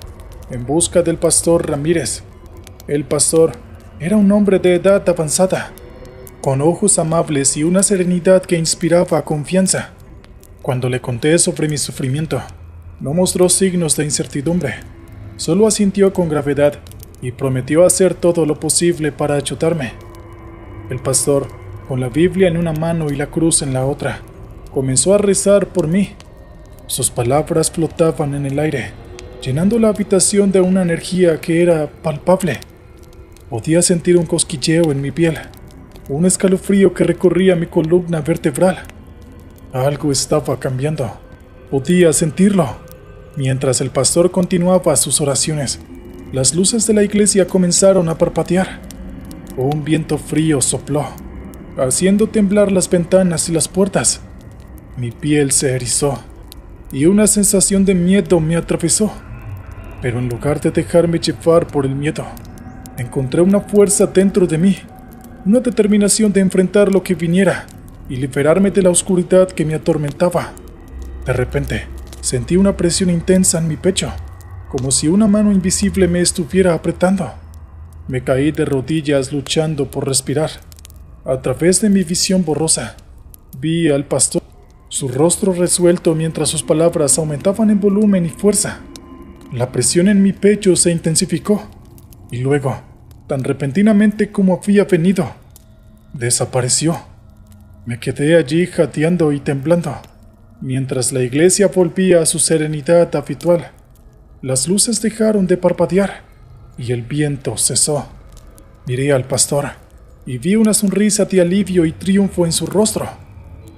en busca del pastor Ramírez. El pastor era un hombre de edad avanzada, con ojos amables y una serenidad que inspiraba confianza. Cuando le conté sobre mi sufrimiento, no mostró signos de incertidumbre, solo asintió con gravedad y prometió hacer todo lo posible para ayudarme. El pastor, con la Biblia en una mano y la cruz en la otra, comenzó a rezar por mí. Sus palabras flotaban en el aire, llenando la habitación de una energía que era palpable. Podía sentir un cosquilleo en mi piel, un escalofrío que recorría mi columna vertebral. Algo estaba cambiando. Podía sentirlo. Mientras el pastor continuaba sus oraciones, las luces de la iglesia comenzaron a parpadear. Un viento frío sopló, haciendo temblar las ventanas y las puertas. Mi piel se erizó y una sensación de miedo me atravesó. Pero en lugar de dejarme llevar por el miedo, encontré una fuerza dentro de mí, una determinación de enfrentar lo que viniera y liberarme de la oscuridad que me atormentaba. De repente, sentí una presión intensa en mi pecho, como si una mano invisible me estuviera apretando. Me caí de rodillas luchando por respirar. A través de mi visión borrosa, vi al pastor, su rostro resuelto mientras sus palabras aumentaban en volumen y fuerza. La presión en mi pecho se intensificó, y luego, tan repentinamente como había venido, desapareció. Me quedé allí jadeando y temblando, mientras la iglesia volvía a su serenidad habitual. Las luces dejaron de parpadear, y el viento cesó. Miré al pastor, y vi una sonrisa de alivio y triunfo en su rostro.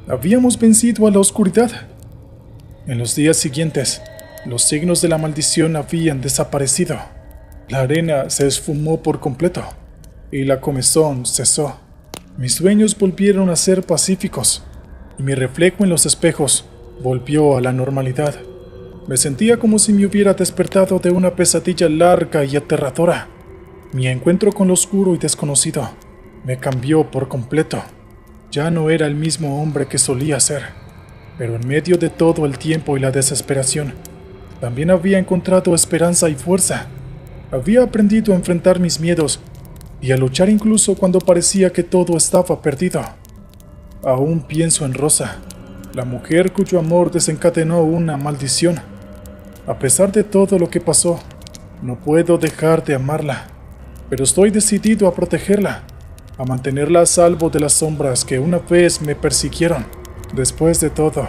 Habíamos vencido a la oscuridad. En los días siguientes, los signos de la maldición habían desaparecido. La arena se esfumó por completo y la comezón cesó. Mis sueños volvieron a ser pacíficos y mi reflejo en los espejos volvió a la normalidad. Me sentía como si me hubiera despertado de una pesadilla larga y aterradora. Mi encuentro con lo oscuro y desconocido me cambió por completo. Ya no era el mismo hombre que solía ser, pero en medio de todo el tiempo y la desesperación, también había encontrado esperanza y fuerza. Había aprendido a enfrentar mis miedos y a luchar incluso cuando parecía que todo estaba perdido. Aún pienso en Rosa, la mujer cuyo amor desencadenó una maldición. A pesar de todo lo que pasó, no puedo dejar de amarla, pero estoy decidido a protegerla, a mantenerla a salvo de las sombras que una vez me persiguieron. Después de todo,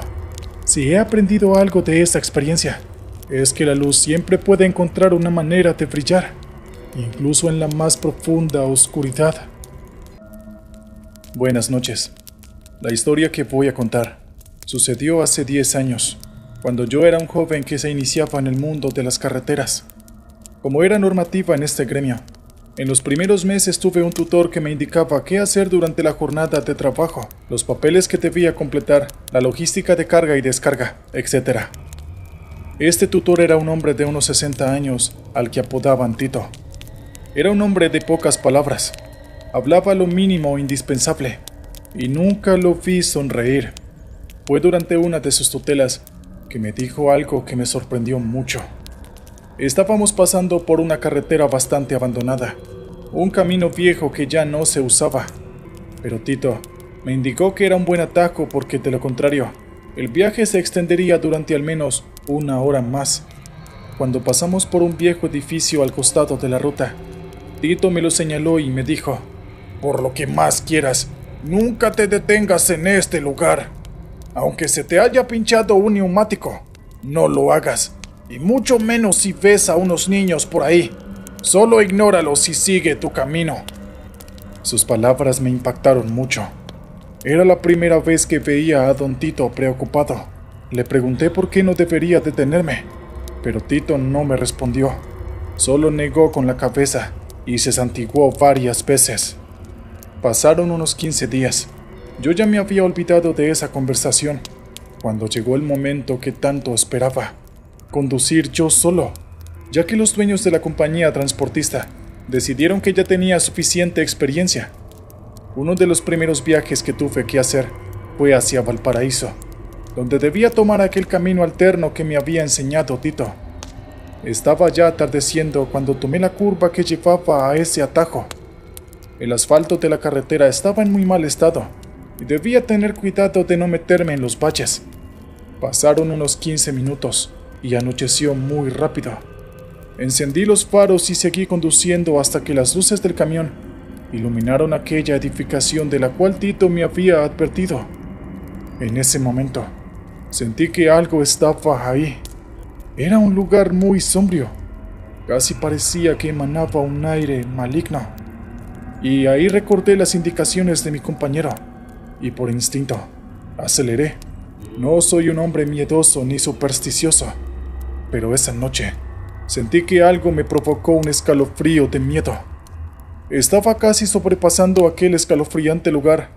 si he aprendido algo de esta experiencia, es que la luz siempre puede encontrar una manera de brillar, incluso en la más profunda oscuridad. Buenas noches. La historia que voy a contar sucedió hace 10 años, cuando yo era un joven que se iniciaba en el mundo de las carreteras. Como era normativa en este gremio, en los primeros meses tuve un tutor que me indicaba qué hacer durante la jornada de trabajo, los papeles que debía completar, la logística de carga y descarga, etc. Este tutor era un hombre de unos 60 años, al que apodaban Tito. Era un hombre de pocas palabras. Hablaba lo mínimo indispensable, y nunca lo vi sonreír. Fue durante una de sus tutelas que me dijo algo que me sorprendió mucho. Estábamos pasando por una carretera bastante abandonada, un camino viejo que ya no se usaba. Pero Tito me indicó que era un buen atajo porque, de lo contrario, el viaje se extendería durante al menos una hora más. Cuando pasamos por un viejo edificio al costado de la ruta, Tito me lo señaló y me dijo: «Por lo que más quieras, nunca te detengas en este lugar. Aunque se te haya pinchado un neumático, no lo hagas, y mucho menos si ves a unos niños por ahí. Solo ignóralos y sigue tu camino». Sus palabras me impactaron mucho. Era la primera vez que veía a don Tito preocupado. Le pregunté por qué no debería detenerme, pero Tito no me respondió. Solo negó con la cabeza y se santiguó varias veces. Pasaron unos 15 días. Yo ya me había olvidado de esa conversación, cuando llegó el momento que tanto esperaba: conducir yo solo, ya que los dueños de la compañía transportista decidieron que ya tenía suficiente experiencia. Uno de los primeros viajes que tuve que hacer fue hacia Valparaíso, donde debía tomar aquel camino alterno que me había enseñado Tito. Estaba ya atardeciendo cuando tomé la curva que llevaba a ese atajo. El asfalto de la carretera estaba en muy mal estado y debía tener cuidado de no meterme en los baches. Pasaron unos 15 minutos y anocheció muy rápido. Encendí los faros y seguí conduciendo hasta que las luces del camión iluminaron aquella edificación de la cual Tito me había advertido. En ese momento, sentí que algo estaba ahí. Era un lugar muy sombrío. Casi parecía que emanaba un aire maligno. Y ahí recordé las indicaciones de mi compañero, y por instinto, aceleré. No soy un hombre miedoso ni supersticioso, pero esa noche sentí que algo me provocó un escalofrío de miedo. Estaba casi sobrepasando aquel escalofriante lugar,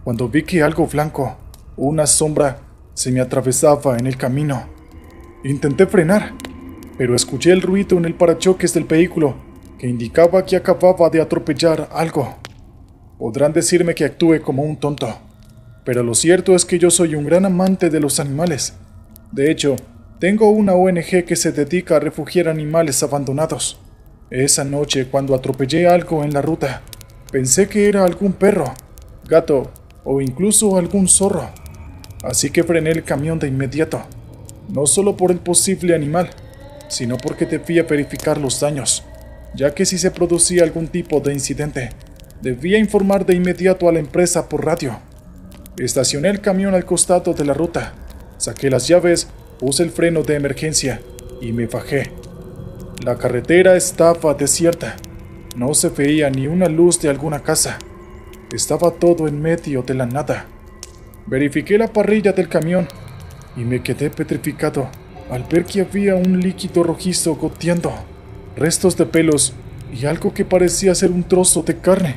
cuando vi que algo blanco, una sombra, se me atravesaba en el camino. Intenté frenar, pero escuché el ruido en el parachoques del vehículo que indicaba que acababa de atropellar algo. Podrán decirme que actúe como un tonto, pero lo cierto es que yo soy un gran amante de los animales. De hecho, tengo una ONG que se dedica a refugiar animales abandonados. Esa noche, cuando atropellé algo en la ruta, pensé que era algún perro, gato o incluso algún zorro. Así que frené el camión de inmediato, no solo por el posible animal, sino porque debía verificar los daños, ya que si se producía algún tipo de incidente, debía informar de inmediato a la empresa por radio. Estacioné el camión al costado de la ruta, saqué las llaves, puse el freno de emergencia y me bajé. La carretera estaba desierta, no se veía ni una luz de alguna casa, estaba todo en medio de la nada. Verifiqué la parrilla del camión y me quedé petrificado al ver que había un líquido rojizo goteando. restos de pelos y algo que parecía ser un trozo de carne.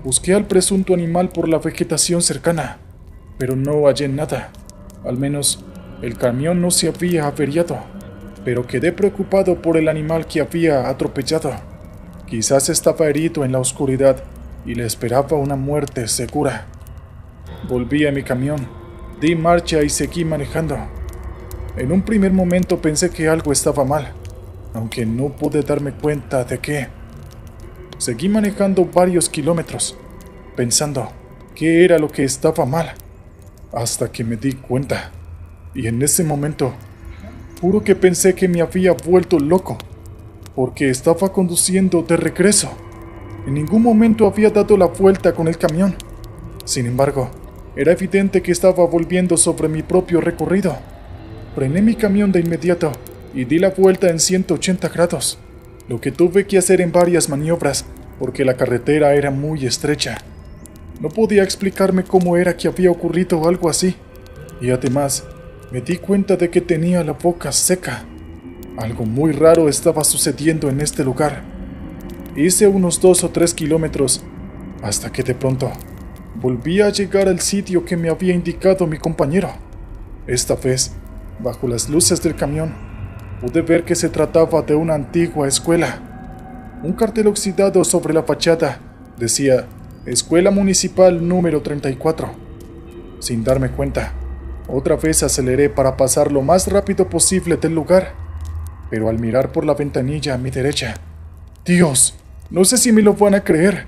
Busqué al presunto animal por la vegetación cercana, pero no hallé nada. Al menos el camión no se había averiado, pero quedé preocupado por el animal que había atropellado. Quizás estaba herido en la oscuridad y le esperaba una muerte segura. Volví a mi camión, di marcha y seguí manejando. En un primer momento pensé que algo estaba mal, aunque no pude darme cuenta de qué. Seguí manejando varios kilómetros, pensando qué era lo que estaba mal, hasta que me di cuenta. Y en ese momento, juro que pensé que me había vuelto loco, porque estaba conduciendo de regreso. En ningún momento había dado la vuelta con el camión. Sin embargo, era evidente que estaba volviendo sobre mi propio recorrido. Frené mi camión de inmediato y di la vuelta en 180 grados, lo que tuve que hacer en varias maniobras porque la carretera era muy estrecha. No podía explicarme cómo era que había ocurrido algo así, y además me di cuenta de que tenía la boca seca. Algo muy raro estaba sucediendo en este lugar. Hice unos 2 o 3 kilómetros hasta que de pronto volví a llegar al sitio que me había indicado mi compañero. Esta vez, bajo las luces del camión, pude ver que se trataba de una antigua escuela. Un cartel oxidado sobre la fachada decía Escuela Municipal número 34. Sin darme cuenta, otra vez aceleré para pasar lo más rápido posible del lugar, pero al mirar por la ventanilla a mi derecha, Dios, no sé si me lo van a creer,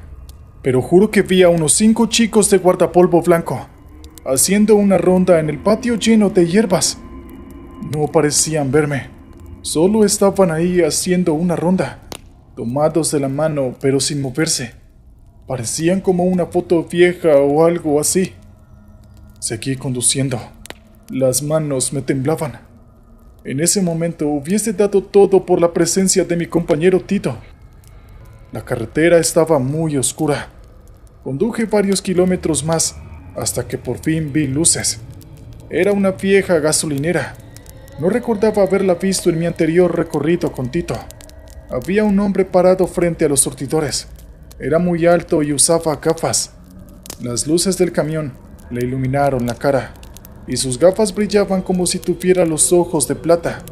pero juro que vi a unos 5 chicos de guardapolvo blanco haciendo una ronda en el patio lleno de hierbas. No parecían verme, solo estaban ahí haciendo una ronda, tomados de la mano pero sin moverse. Parecían como una foto vieja o algo así. Seguí conduciendo. Las manos me temblaban. En ese momento hubiese dado todo por la presencia de mi compañero Tito. La carretera estaba muy oscura. Conduje varios kilómetros más hasta que por fin vi luces. Era una vieja gasolinera. No recordaba haberla visto en mi anterior recorrido con Tito. Había un hombre parado frente a los surtidores. Era muy alto y usaba gafas. Las luces del camión le iluminaron la cara, y sus gafas brillaban como si tuviera los ojos de plata.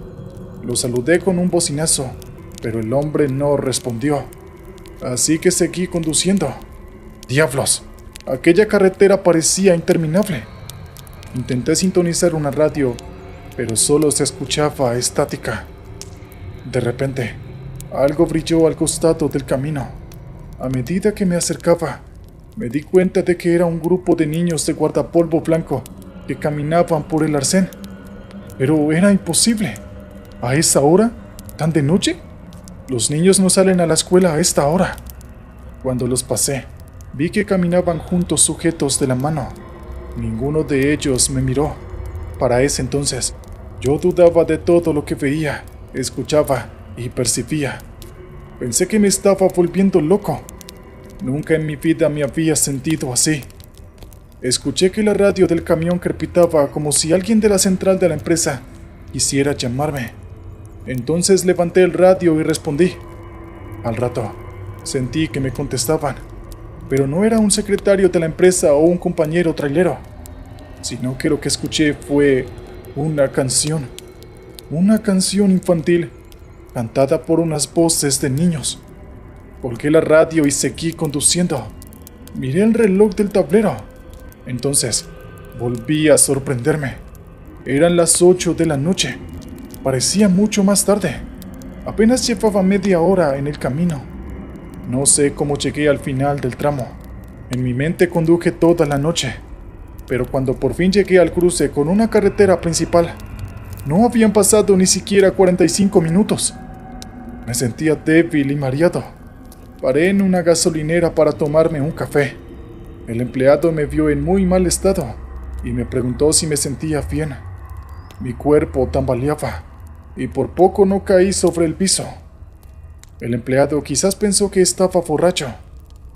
Lo saludé con un bocinazo, pero el hombre no respondió. Así que seguí conduciendo. ¡Diablos! Aquella carretera parecía interminable. Intenté sintonizar una radio, pero solo se escuchaba estática. De repente, algo brilló al costado del camino. A medida que me acercaba, me di cuenta de que era un grupo de niños de guardapolvo blanco que caminaban por el arcén. Pero era imposible. ¿A esa hora? ¿Tan de noche? Los niños no salen a la escuela a esta hora. Cuando los pasé, vi que caminaban juntos sujetos de la mano. Ninguno de ellos me miró. Para ese entonces, yo dudaba de todo lo que veía, escuchaba y percibía. Pensé que me estaba volviendo loco. Nunca en mi vida me había sentido así. Escuché que la radio del camión crepitaba como si alguien de la central de la empresa quisiera llamarme. Entonces levanté el radio y respondí. Al rato, sentí que me contestaban, pero no era un secretario de la empresa o un compañero trailero, sino que lo que escuché fue una canción infantil, cantada por unas voces de niños. Colgué la radio y seguí conduciendo. Miré el reloj del tablero. Entonces, volví a sorprenderme. Eran las 8 de la noche. Parecía mucho más tarde. Apenas llevaba media hora en el camino. No sé cómo llegué al final del tramo. En mi mente conduje toda la noche. Pero cuando por fin llegué al cruce con una carretera principal, no habían pasado ni siquiera 45 minutos. Me sentía débil y mareado. Paré en una gasolinera para tomarme un café. El empleado me vio en muy mal estado y me preguntó si me sentía bien. Mi cuerpo tambaleaba y por poco no caí sobre el piso. El empleado quizás pensó que estaba borracho.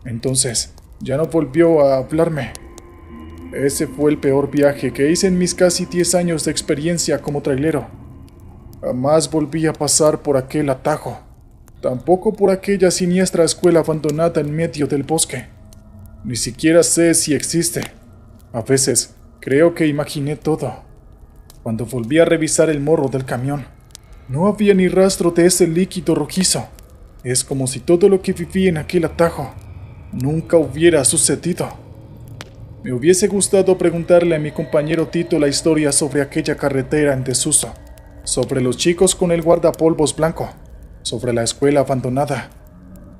Entonces ya no volvió a hablarme. Ese fue el peor viaje que hice en mis casi 10 años de experiencia como trailero. Jamás volví a pasar por aquel atajo. Tampoco por aquella siniestra escuela abandonada en medio del bosque. Ni siquiera sé si existe. A veces creo que imaginé todo. Cuando volví a revisar el morro del camión, no había ni rastro de ese líquido rojizo. Es como si todo lo que viví en aquel atajo nunca hubiera sucedido. Me hubiese gustado preguntarle a mi compañero Tito la historia sobre aquella carretera en desuso, sobre los chicos con el guardapolvos blanco, sobre la escuela abandonada,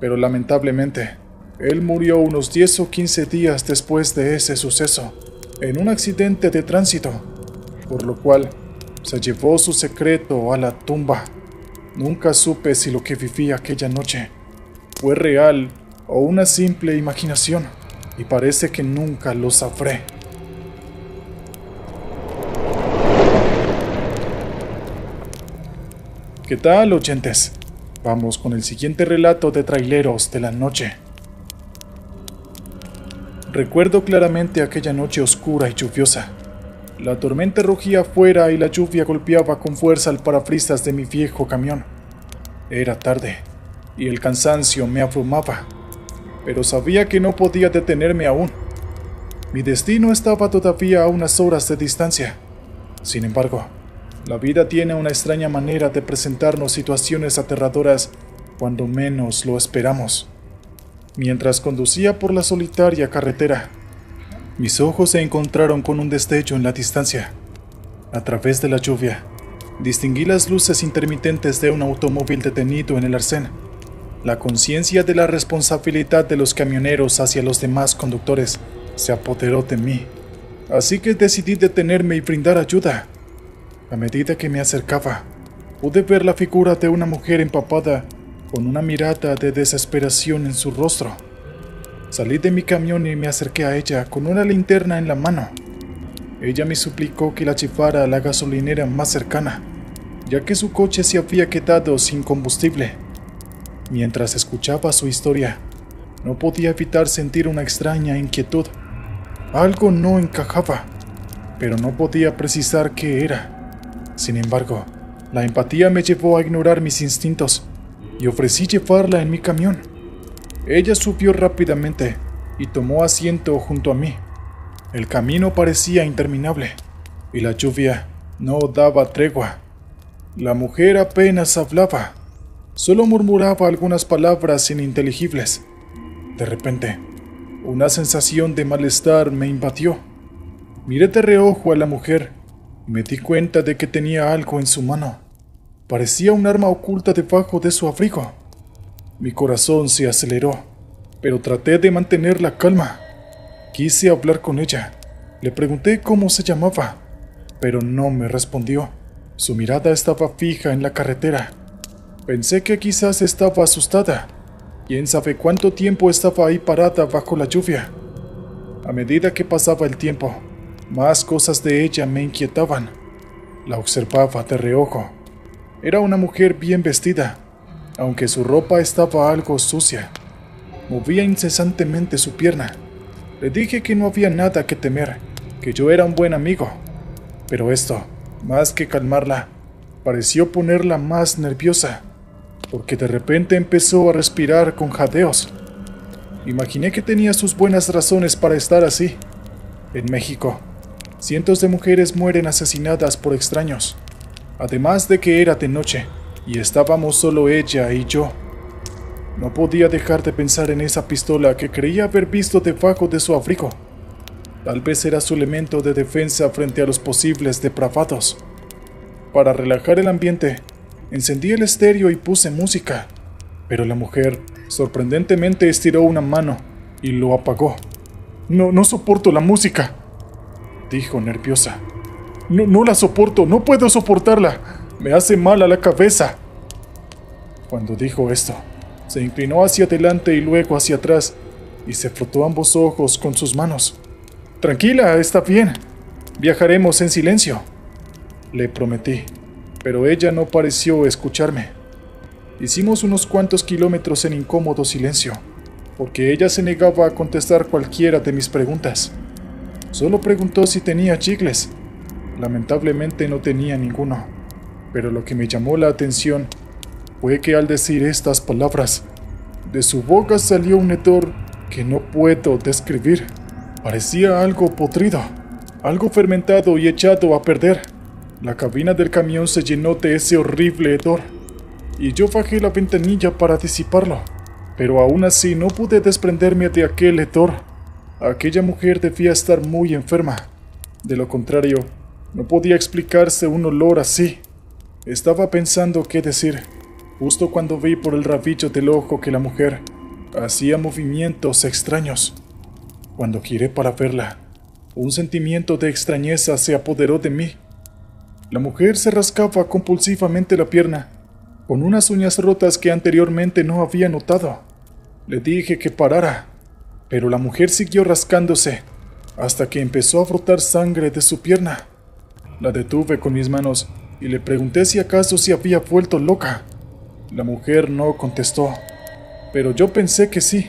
pero lamentablemente, él murió unos 10 o 15 días después de ese suceso, en un accidente de tránsito, por lo cual se llevó su secreto a la tumba. Nunca supe si lo que viví aquella noche fue real o una simple imaginación, y parece que nunca lo sabré. ¿Qué tal, oyentes? Vamos con el siguiente relato de Traileros de la Noche. Recuerdo claramente aquella noche oscura y lluviosa. La tormenta rugía afuera y la lluvia golpeaba con fuerza el parabrisas de mi viejo camión. Era tarde, y el cansancio me abrumaba, pero sabía que no podía detenerme aún. Mi destino estaba todavía a unas horas de distancia. Sin embargo, la vida tiene una extraña manera de presentarnos situaciones aterradoras cuando menos lo esperamos. Mientras conducía por la solitaria carretera, mis ojos se encontraron con un destello en la distancia. A través de la lluvia, distinguí las luces intermitentes de un automóvil detenido en el arcén. La conciencia de la responsabilidad de los camioneros hacia los demás conductores se apoderó de mí, así que decidí detenerme y brindar ayuda. A medida que me acercaba, pude ver la figura de una mujer empapada, con una mirada de desesperación en su rostro. Salí de mi camión y me acerqué a ella con una linterna en la mano. Ella me suplicó que la llevara a la gasolinera más cercana, ya que su coche se había quedado sin combustible. Mientras escuchaba su historia, no podía evitar sentir una extraña inquietud. Algo no encajaba, pero no podía precisar qué era. Sin embargo, la empatía me llevó a ignorar mis instintos y ofrecí llevarla en mi camión. Ella subió rápidamente y tomó asiento junto a mí. El camino parecía interminable y la lluvia no daba tregua. La mujer apenas hablaba, solo murmuraba algunas palabras ininteligibles. De repente, una sensación de malestar me invadió. Miré de reojo a la mujer y me di cuenta de que tenía algo en su mano. Parecía un arma oculta debajo de su abrigo. Mi corazón se aceleró, pero traté de mantener la calma. Quise hablar con ella. Le pregunté cómo se llamaba, pero no me respondió. Su mirada estaba fija en la carretera. Pensé que quizás estaba asustada. Quién sabe cuánto tiempo estaba ahí parada bajo la lluvia. A medida que pasaba el tiempo, más cosas de ella me inquietaban. La observaba de reojo. Era una mujer bien vestida, aunque su ropa estaba algo sucia. Movía incesantemente su pierna. Le dije que no había nada que temer, que yo era un buen amigo. Pero esto, más que calmarla, pareció ponerla más nerviosa, porque de repente empezó a respirar con jadeos. Imaginé que tenía sus buenas razones para estar así. En México, cientos de mujeres mueren asesinadas por extraños, además de que era de noche y estábamos solo ella y yo. No podía dejar de pensar en esa pistola que creía haber visto debajo de su abrigo. Tal vez era su elemento de defensa frente a los posibles depravados. Para relajar el ambiente, encendí el estéreo y puse música, pero la mujer sorprendentemente estiró una mano y lo apagó. No soporto la música, dijo nerviosa. No la soporto, no puedo soportarla. Me hace mal a la cabeza. Cuando dijo esto, se inclinó hacia adelante y luego hacia atrás y se frotó ambos ojos con sus manos. Tranquila, está bien. Viajaremos en silencio, le prometí, pero ella no pareció escucharme. Hicimos unos cuantos kilómetros en incómodo silencio, porque ella se negaba a contestar cualquiera de mis preguntas. Solo preguntó si tenía chicles. Lamentablemente no tenía ninguno, pero lo que me llamó la atención fue que al decir estas palabras, de su boca salió un hedor que no puedo describir. Parecía algo podrido, algo fermentado y echado a perder. La cabina del camión se llenó de ese horrible hedor, y yo bajé la ventanilla para disiparlo, pero aún así no pude desprenderme de aquel hedor. Aquella mujer debía estar muy enferma. De lo contrario, no podía explicarse un olor así. Estaba pensando qué decir, justo cuando vi por el rabillo del ojo que la mujer hacía movimientos extraños. Cuando giré para verla, un sentimiento de extrañeza se apoderó de mí. La mujer se rascaba compulsivamente la pierna, con unas uñas rotas que anteriormente no había notado. Le dije que parara, pero la mujer siguió rascándose, hasta que empezó a brotar sangre de su pierna. La detuve con mis manos y le pregunté si acaso se había vuelto loca. La mujer no contestó, pero yo pensé que sí,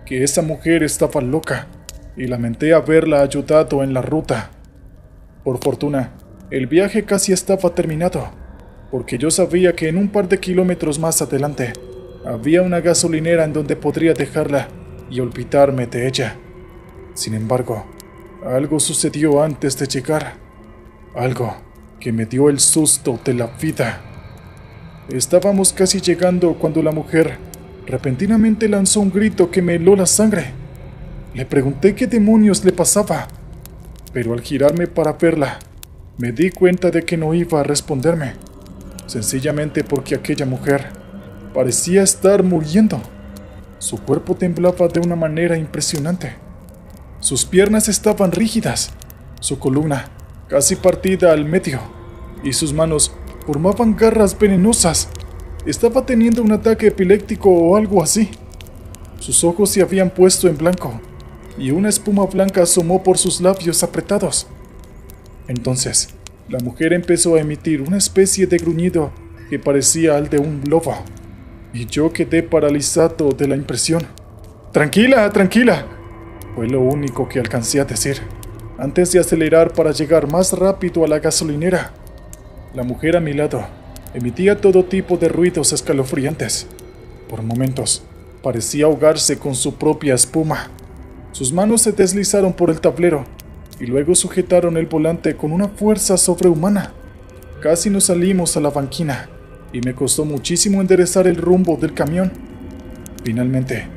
que esa mujer estaba loca, y lamenté haberla ayudado en la ruta. Por fortuna, el viaje casi estaba terminado, porque yo sabía que en un par de kilómetros más adelante había una gasolinera en donde podría dejarla y olvidarme de ella. Sin embargo, algo sucedió antes de llegar, algo que me dio el susto de la vida. Estábamos casi llegando cuando la mujer repentinamente lanzó un grito que me heló la sangre. Le pregunté qué demonios le pasaba, pero al girarme para verla, me di cuenta de que no iba a responderme, sencillamente porque aquella mujer parecía estar muriendo. Su cuerpo temblaba de una manera impresionante. Sus piernas estaban rígidas, su columna casi partida al medio, y sus manos formaban garras venenosas. Estaba teniendo un ataque epiléptico o algo así. Sus ojos se habían puesto en blanco, y una espuma blanca asomó por sus labios apretados. Entonces, la mujer empezó a emitir una especie de gruñido que parecía al de un lobo, y yo quedé paralizado de la impresión. «Tranquila, tranquila», fue lo único que alcancé a decir, antes de acelerar para llegar más rápido a la gasolinera. La mujer a mi lado emitía todo tipo de ruidos escalofriantes. Por momentos, parecía ahogarse con su propia espuma. Sus manos se deslizaron por el tablero y luego sujetaron el volante con una fuerza sobrehumana. Casi nos salimos a la banquina y me costó muchísimo enderezar el rumbo del camión. Finalmente,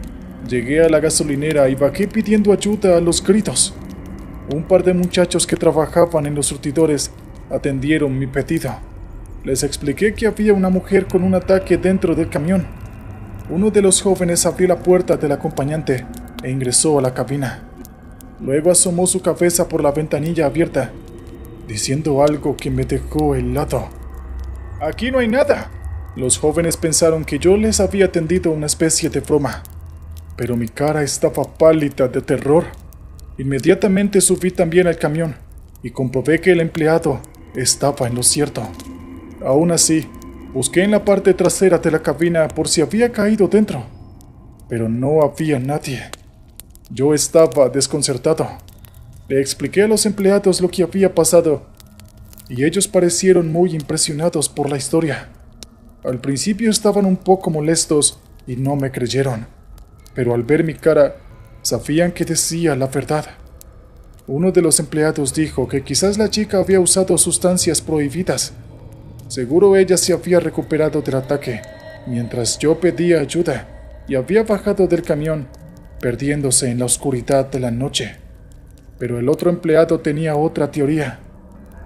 llegué a la gasolinera y bajé pidiendo ayuda a los gritos. Un par de muchachos que trabajaban en los surtidores atendieron mi pedido. Les expliqué que había una mujer con un ataque dentro del camión. Uno de los jóvenes abrió la puerta del acompañante e ingresó a la cabina. Luego asomó su cabeza por la ventanilla abierta, diciendo algo que me dejó helado. «Aquí no hay nada». Los jóvenes pensaron que yo les había tendido una especie de broma, pero mi cara estaba pálida de terror. Inmediatamente subí también al camión y comprobé que el empleado estaba en lo cierto. Aún así, busqué en la parte trasera de la cabina por si había caído dentro, pero no había nadie. Yo estaba desconcertado. Le expliqué a los empleados lo que había pasado, y ellos parecieron muy impresionados por la historia. Al principio estaban un poco molestos y no me creyeron, pero al ver mi cara, sabían que decía la verdad. Uno de los empleados dijo que quizás la chica había usado sustancias prohibidas. Seguro ella se había recuperado del ataque, mientras yo pedía ayuda, y había bajado del camión, perdiéndose en la oscuridad de la noche. Pero el otro empleado tenía otra teoría.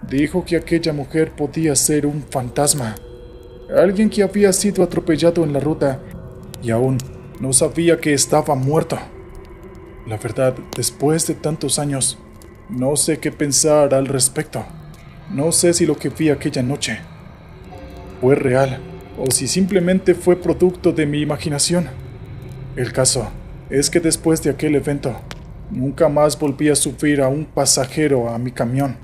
Dijo que aquella mujer podía ser un fantasma, alguien que había sido atropellado en la ruta y aún no sabía que estaba muerto. La verdad, después de tantos años, no sé qué pensar al respecto. No sé si lo que vi aquella noche fue real o si simplemente fue producto de mi imaginación. El caso es que después de aquel evento, nunca más volví a subir a un pasajero a mi camión.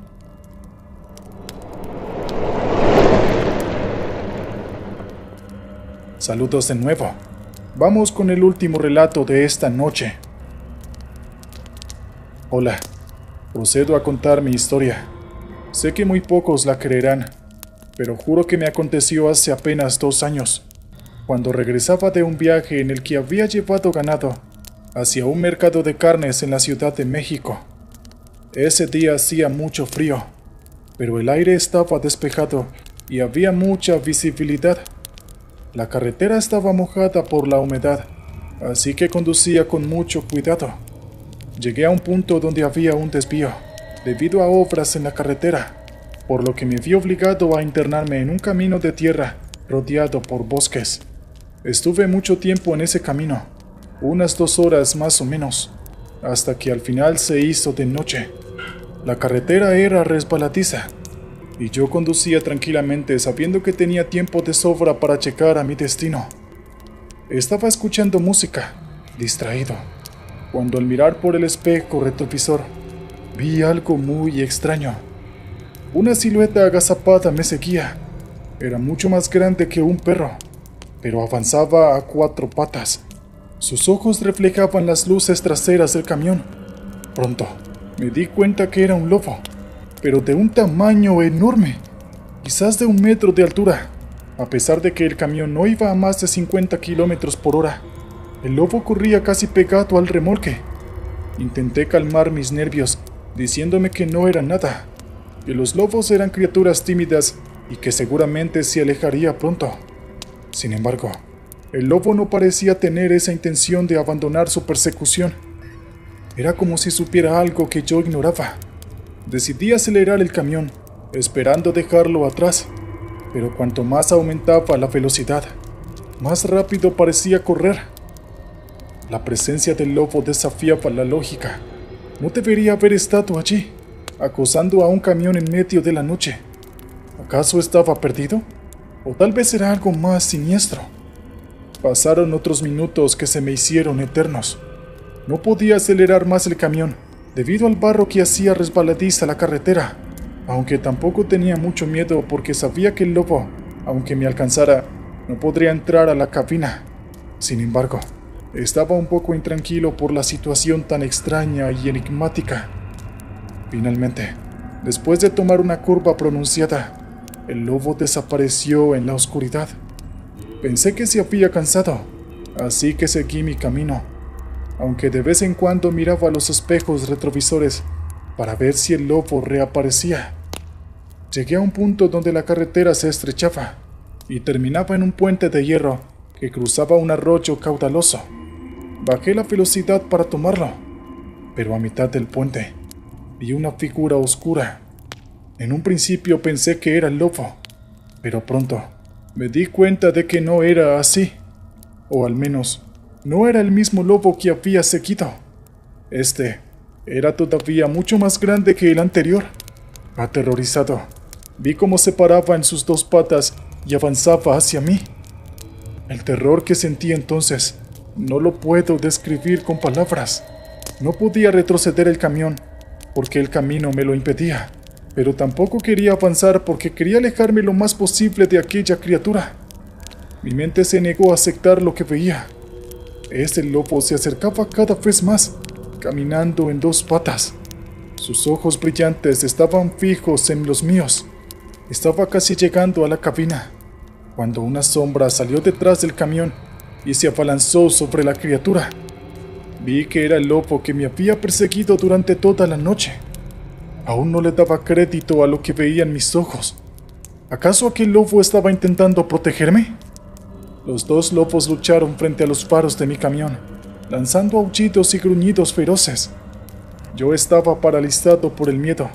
Saludos de nuevo. Vamos con el último relato de esta noche. Hola, procedo a contar mi historia. Sé que muy pocos la creerán, pero juro que me aconteció hace apenas 2 años. cuando regresaba de un viaje en el que había llevado ganado hacia un mercado de carnes en la Ciudad de México. Ese día hacía mucho frío, pero el aire estaba despejado y había mucha visibilidad. La carretera estaba mojada por la humedad, así que conducía con mucho cuidado. Llegué a un punto donde había un desvío, debido a obras en la carretera, por lo que me vi obligado a internarme en un camino de tierra rodeado por bosques. Estuve mucho tiempo en ese camino, unas 2 horas más o menos, hasta que al final se hizo de noche. La carretera era resbaladiza, y yo conducía tranquilamente sabiendo que tenía tiempo de sobra para llegar a mi destino. Estaba escuchando música, distraído, cuando al mirar por el espejo retrovisor, vi algo muy extraño. Una silueta agazapada me seguía. Era mucho más grande que un perro, pero avanzaba a 4 patas. Sus ojos reflejaban las luces traseras del camión. Pronto, me di cuenta que era un lobo, pero de un tamaño enorme, quizás de 1 metro de altura. A pesar de que el camión no iba a más de 50 kilómetros por hora, el lobo corría casi pegado al remolque. Intenté calmar mis nervios, diciéndome que no era nada, que los lobos eran criaturas tímidas y que seguramente se alejaría pronto. Sin embargo, el lobo no parecía tener esa intención de abandonar su persecución. Era como si supiera algo que yo ignoraba. Decidí acelerar el camión, esperando dejarlo atrás, pero cuanto más aumentaba la velocidad, más rápido parecía correr. La presencia del lobo desafiaba la lógica. No debería haber estado allí, acosando a un camión en medio de la noche. ¿Acaso estaba perdido? ¿O tal vez era algo más siniestro? Pasaron otros minutos que se me hicieron eternos. No podía acelerar más el camión, debido al barro que hacía resbaladiza la carretera, aunque tampoco tenía mucho miedo porque sabía que el lobo, aunque me alcanzara, no podría entrar a la cabina. Sin embargo, estaba un poco intranquilo por la situación tan extraña y enigmática. Finalmente, después de tomar una curva pronunciada, el lobo desapareció en la oscuridad. Pensé que se había cansado, así que seguí mi camino, aunque de vez en cuando miraba los espejos retrovisores para ver si el lobo reaparecía. Llegué a un punto donde la carretera se estrechaba y terminaba en un puente de hierro que cruzaba un arroyo caudaloso. Bajé la velocidad para tomarlo, pero a mitad del puente vi una figura oscura. En un principio pensé que era el lobo, pero pronto me di cuenta de que no era así, o al menos no era el mismo lobo que había seguido. Este era todavía mucho más grande que el anterior. Aterrorizado, vi cómo se paraba en sus 2 patas y avanzaba hacia mí. El terror que sentí entonces no lo puedo describir con palabras. No podía retroceder el camión porque el camino me lo impedía, pero tampoco quería avanzar porque quería alejarme lo más posible de aquella criatura. Mi mente se negó a aceptar lo que veía. Ese lobo se acercaba cada vez más, caminando en 2 patas. Sus ojos brillantes estaban fijos en los míos. Estaba casi llegando a la cabina, cuando una sombra salió detrás del camión y se abalanzó sobre la criatura. Vi que era el lobo que me había perseguido durante toda la noche. Aún no le daba crédito a lo que veía en mis ojos. ¿Acaso aquel lobo estaba intentando protegerme? Los 2 lobos lucharon frente a los faros de mi camión, lanzando aullidos y gruñidos feroces. Yo estaba paralizado por el miedo,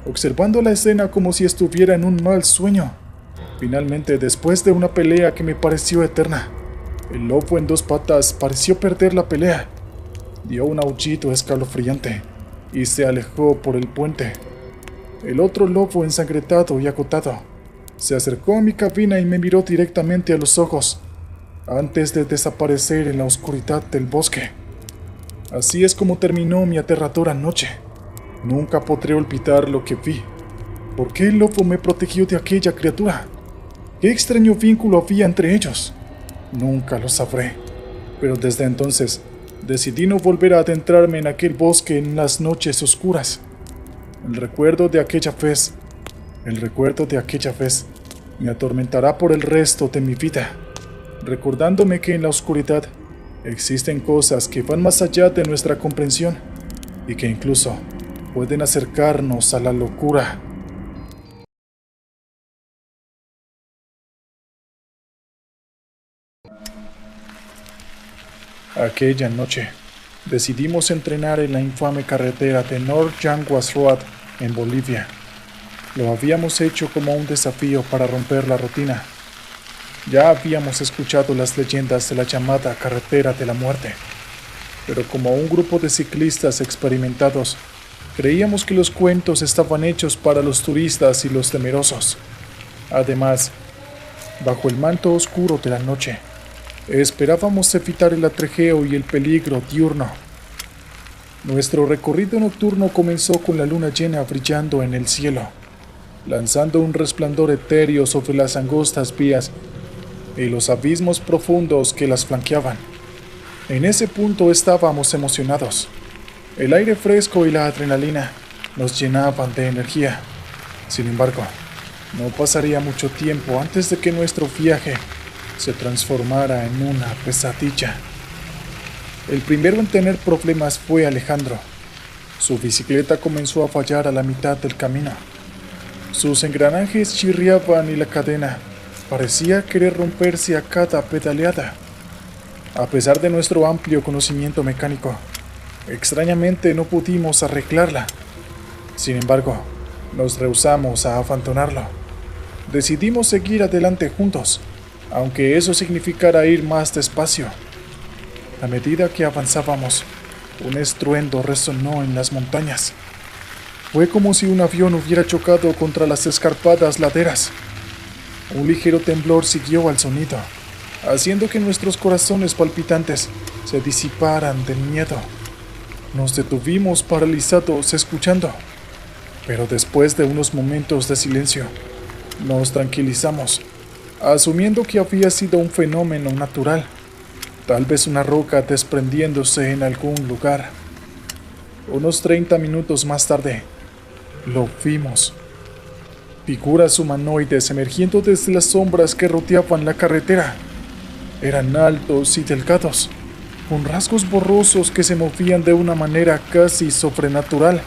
observando la escena como si estuviera en un mal sueño. Finalmente, después de una pelea que me pareció eterna, el lobo en 2 patas pareció perder la pelea. Dio un aullido escalofriante y se alejó por el puente. El otro lobo, ensangrentado y agotado, se acercó a mi cabina y me miró directamente a los ojos, antes de desaparecer en la oscuridad del bosque. Así es como terminó mi aterradora noche. Nunca podré olvidar lo que vi. ¿Por qué el lobo me protegió de aquella criatura? ¿Qué extraño vínculo había entre ellos? Nunca lo sabré. Pero desde entonces, decidí no volver a adentrarme en aquel bosque en las noches oscuras. El recuerdo de aquella vez me atormentará por el resto de mi vida. recordándome que en la oscuridad existen cosas que van más allá de nuestra comprensión y que incluso pueden acercarnos a la locura. Aquella noche, decidimos entrenar en la infame carretera de North Yanguas Road en Bolivia. Lo habíamos hecho como un desafío para romper la rutina. Ya habíamos escuchado las leyendas de la llamada Carretera de la Muerte, pero como un grupo de ciclistas experimentados, creíamos que los cuentos estaban hechos para los turistas y los temerosos. Además, bajo el manto oscuro de la noche, esperábamos evitar el atrejeo y el peligro diurno. Nuestro recorrido nocturno comenzó con la luna llena brillando en el cielo, lanzando un resplandor etéreo sobre las angostas vías y los abismos profundos que las flanqueaban. En ese punto estábamos emocionados. El aire fresco y la adrenalina nos llenaban de energía. Sin embargo, no pasaría mucho tiempo antes de que nuestro viaje se transformara en una pesadilla. El primero en tener problemas fue Alejandro. Su bicicleta comenzó a fallar a la mitad del camino. Sus engranajes chirriaban y la cadena parecía querer romperse a cada pedaleada. A pesar de nuestro amplio conocimiento mecánico, extrañamente no pudimos arreglarla. Sin embargo, nos rehusamos a abandonarlo. Decidimos seguir adelante juntos, aunque eso significara ir más despacio. A medida que avanzábamos, un estruendo resonó en las montañas. Fue como si un avión hubiera chocado contra las escarpadas laderas. Un ligero temblor siguió al sonido, haciendo que nuestros corazones palpitantes se disiparan de miedo. Nos detuvimos paralizados escuchando, pero después de unos momentos de silencio, nos tranquilizamos, asumiendo que había sido un fenómeno natural, tal vez una roca desprendiéndose en algún lugar. Unos 30 minutos más tarde, lo vimos. Figuras humanoides emergiendo desde las sombras que rodeaban la carretera. Eran altos y delgados, con rasgos borrosos que se movían de una manera casi sobrenatural.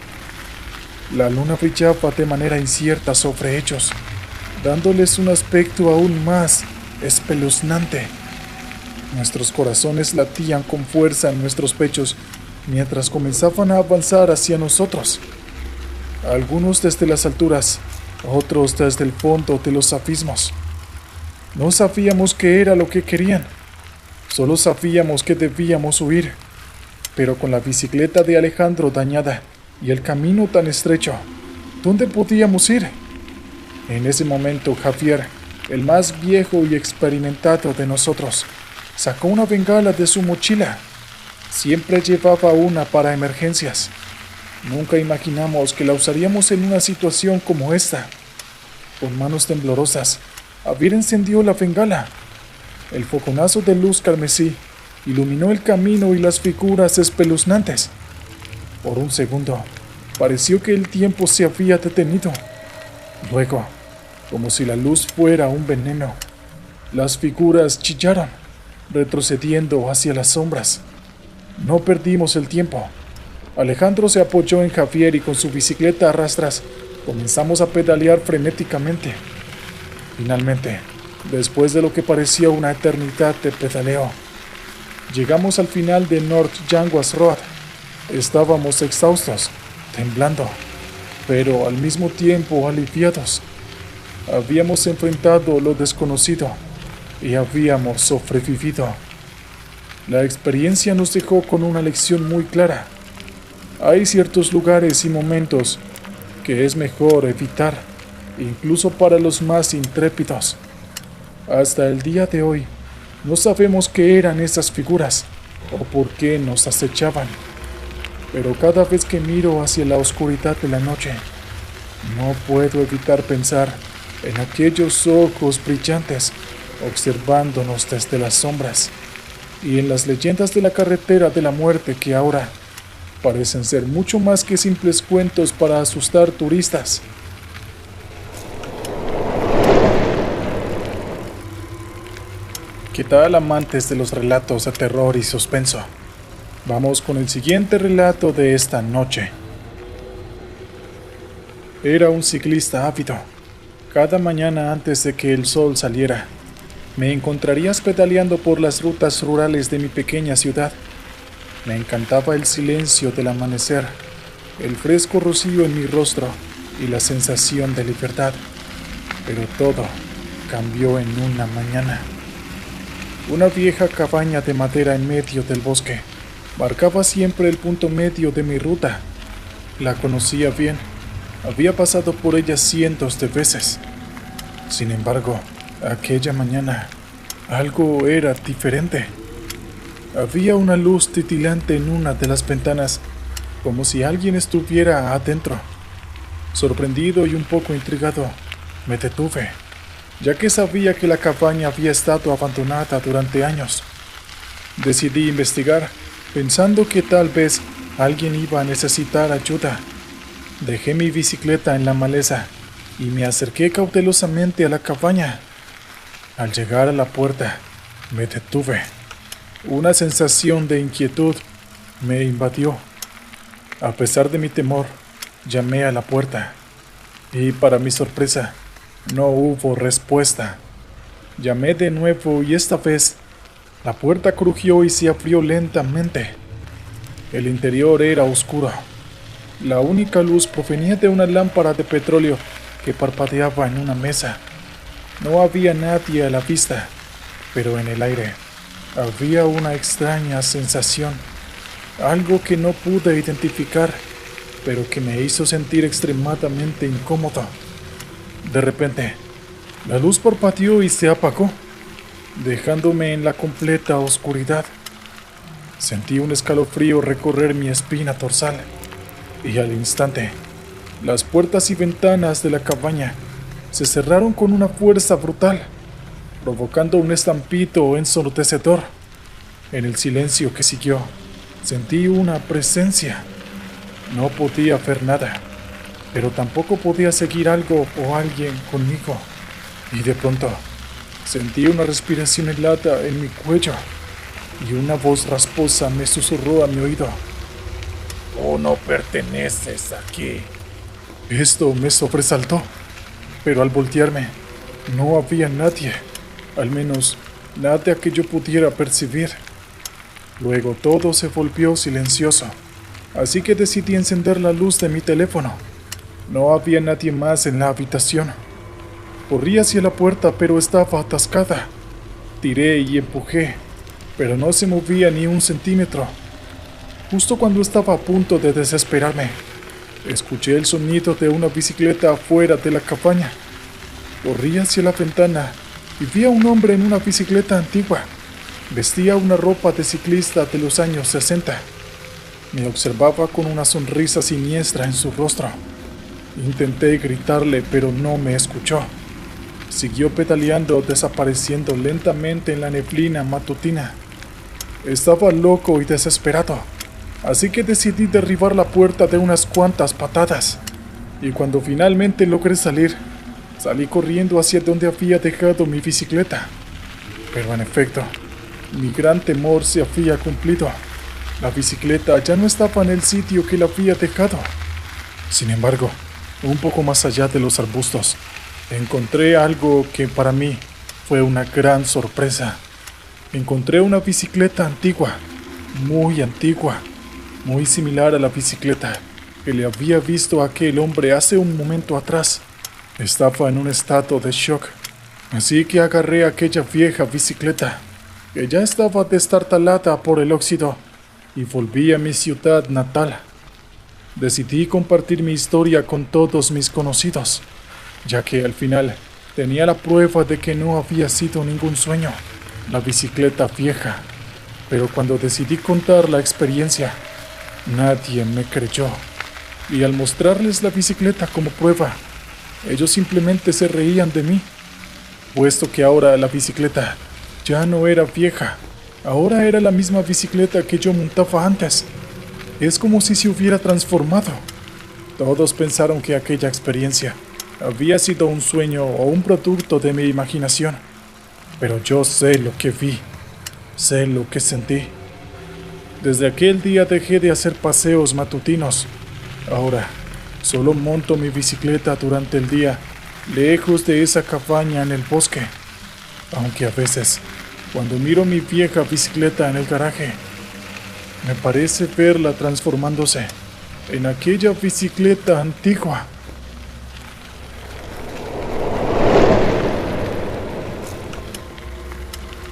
La luna brillaba de manera incierta sobre ellos, dándoles un aspecto aún más espeluznante. Nuestros corazones latían con fuerza en nuestros pechos mientras comenzaban a avanzar hacia nosotros. Algunos desde las alturas, otros desde el fondo de los abismos. No sabíamos qué era lo que querían, solo sabíamos que debíamos huir, pero con la bicicleta de Alejandro dañada y el camino tan estrecho, ¿dónde podíamos ir? En ese momento Javier, el más viejo y experimentado de nosotros, sacó una bengala de su mochila. Siempre llevaba una para emergencias. Nunca imaginamos que la usaríamos en una situación como esta. Con manos temblorosas, Javier encendió la bengala. El fogonazo de luz carmesí iluminó el camino y las figuras espeluznantes. Por un segundo, pareció que el tiempo se había detenido. Luego, como si la luz fuera un veneno, las figuras chillaron, retrocediendo hacia las sombras. No perdimos el tiempo. Alejandro se apoyó en Javier y con su bicicleta a rastras comenzamos a pedalear frenéticamente. Finalmente, después de lo que parecía una eternidad de pedaleo, llegamos al final de North Yanguas Road. Estábamos exhaustos, temblando, pero al mismo tiempo aliviados. Habíamos enfrentado lo desconocido y habíamos sobrevivido. La experiencia nos dejó con una lección muy clara. Hay ciertos lugares y momentos que es mejor evitar, incluso para los más intrépidos. Hasta el día de hoy, no sabemos qué eran esas figuras o por qué nos acechaban, pero cada vez que miro hacia la oscuridad de la noche, no puedo evitar pensar en aquellos ojos brillantes observándonos desde las sombras y en las leyendas de la carretera de la muerte que ahora parecen ser mucho más que simples cuentos para asustar turistas. ¿Qué tal, amantes de los relatos de terror y suspenso? Vamos con el siguiente relato de esta noche. Era un ciclista ávido. Cada mañana antes de que el sol saliera, me encontrarías pedaleando por las rutas rurales de mi pequeña ciudad. Me encantaba el silencio del amanecer, el fresco rocío en mi rostro y la sensación de libertad. Pero todo cambió en una mañana. Una vieja cabaña de madera en medio del bosque marcaba siempre el punto medio de mi ruta. La conocía bien, había pasado por ella cientos de veces. Sin embargo, aquella mañana algo era diferente. Había una luz titilante en una de las ventanas, como si alguien estuviera adentro. Sorprendido y un poco intrigado, me detuve, ya que sabía que la cabaña había estado abandonada durante años. Decidí investigar, pensando que tal vez alguien iba a necesitar ayuda. Dejé mi bicicleta en la maleza y me acerqué cautelosamente a la cabaña. Al llegar a la puerta, me detuve. Una sensación de inquietud me invadió. A pesar de mi temor, llamé a la puerta y, para mi sorpresa, no hubo respuesta. Llamé de nuevo y esta vez la puerta crujió y se abrió lentamente. El interior era oscuro. La única luz provenía de una lámpara de petróleo que parpadeaba en una mesa. No había nadie a la vista, pero en el aire había una extraña sensación, algo que no pude identificar, pero que me hizo sentir extremadamente incómodo. De repente, la luz parpadeó y se apagó, dejándome en la completa oscuridad. Sentí un escalofrío recorrer mi espina dorsal, y al instante, las puertas y ventanas de la cabaña se cerraron con una fuerza brutal, provocando un estampido ensordecedor. En el silencio que siguió, sentí una presencia. No podía ver nada, pero tampoco podía seguir algo o alguien conmigo. Y de pronto, sentí una respiración helada en mi cuello, y una voz rasposa me susurró a mi oído: «Tú no perteneces aquí». Esto me sobresaltó, pero al voltearme, no había nadie, al menos nada que yo pudiera percibir. Luego todo se volvió silencioso, así que decidí encender la luz de mi teléfono. No había nadie más en la habitación. Corrí hacia la puerta, pero estaba atascada. Tiré y empujé, pero no se movía ni un centímetro. Justo cuando estaba a punto de desesperarme, escuché el sonido de una bicicleta afuera de la cabaña. Corrí hacia la ventana y vi a un hombre en una bicicleta antigua. Vestía una ropa de ciclista de los años 60. Me observaba con una sonrisa siniestra en su rostro. Intenté gritarle, pero no me escuchó. Siguió pedaleando, desapareciendo lentamente en la neblina matutina. Estaba loco y desesperado, así que decidí derribar la puerta de unas cuantas patadas. Y cuando finalmente logré salir, salí corriendo hacia donde había dejado mi bicicleta. Pero en efecto, mi gran temor se había cumplido. La bicicleta ya no estaba en el sitio que la había dejado. Sin embargo, un poco más allá de los arbustos, encontré algo que para mí fue una gran sorpresa. Encontré una bicicleta antigua, muy similar a la bicicleta que le había visto a aquel hombre hace un momento atrás. Estaba en un estado de shock, así que agarré aquella vieja bicicleta, que ya estaba destartalada por el óxido, y volví a mi ciudad natal. Decidí compartir mi historia con todos mis conocidos, ya que al final tenía la prueba de que no había sido ningún sueño, la bicicleta vieja. Pero cuando decidí contar la experiencia, nadie me creyó, y al mostrarles la bicicleta como prueba, ellos simplemente se reían de mí, puesto que ahora la bicicleta ya no era vieja, ahora era la misma bicicleta que yo montaba antes. Es como si se hubiera transformado. Todos pensaron que aquella experiencia había sido un sueño o un producto de mi imaginación. pero yo sé lo que vi, sé lo que sentí. Desde aquel día dejé de hacer paseos matutinos. Ahora, solo monto mi bicicleta durante el día, lejos de esa cabaña en el bosque. Aunque a veces, cuando miro mi vieja bicicleta en el garaje, me parece verla transformándose en aquella bicicleta antigua.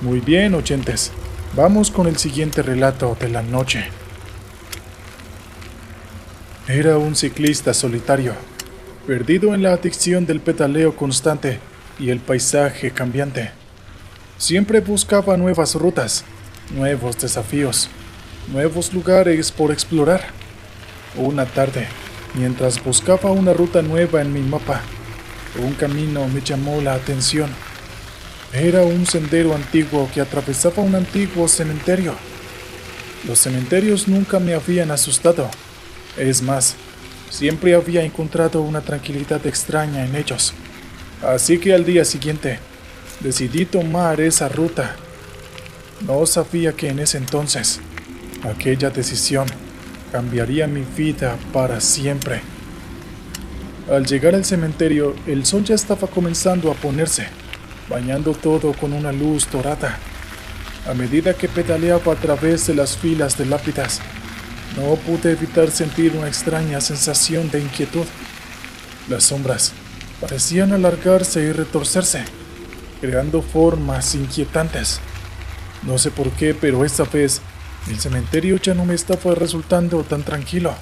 Muy bien, oyentes, vamos con el siguiente relato de la noche. Era un ciclista solitario, perdido en la adicción del pedaleo constante y el paisaje cambiante. Siempre buscaba nuevas rutas, nuevos desafíos, nuevos lugares por explorar. Una tarde, mientras buscaba una ruta nueva en mi mapa, un camino me llamó la atención. Era un sendero antiguo que atravesaba un antiguo cementerio. Los cementerios nunca me habían asustado. Es más, siempre había encontrado una tranquilidad extraña en ellos. Así que al día siguiente, decidí tomar esa ruta. No sabía que en ese entonces, aquella decisión cambiaría mi vida para siempre. Al llegar al cementerio, el sol ya estaba comenzando a ponerse, bañando todo con una luz dorada. A medida que pedaleaba a través de las filas de lápidas, no pude evitar sentir una extraña sensación de inquietud. Las sombras parecían alargarse y retorcerse, creando formas inquietantes. No sé por qué, pero esta vez el cementerio ya no me estaba resultando tan tranquilo.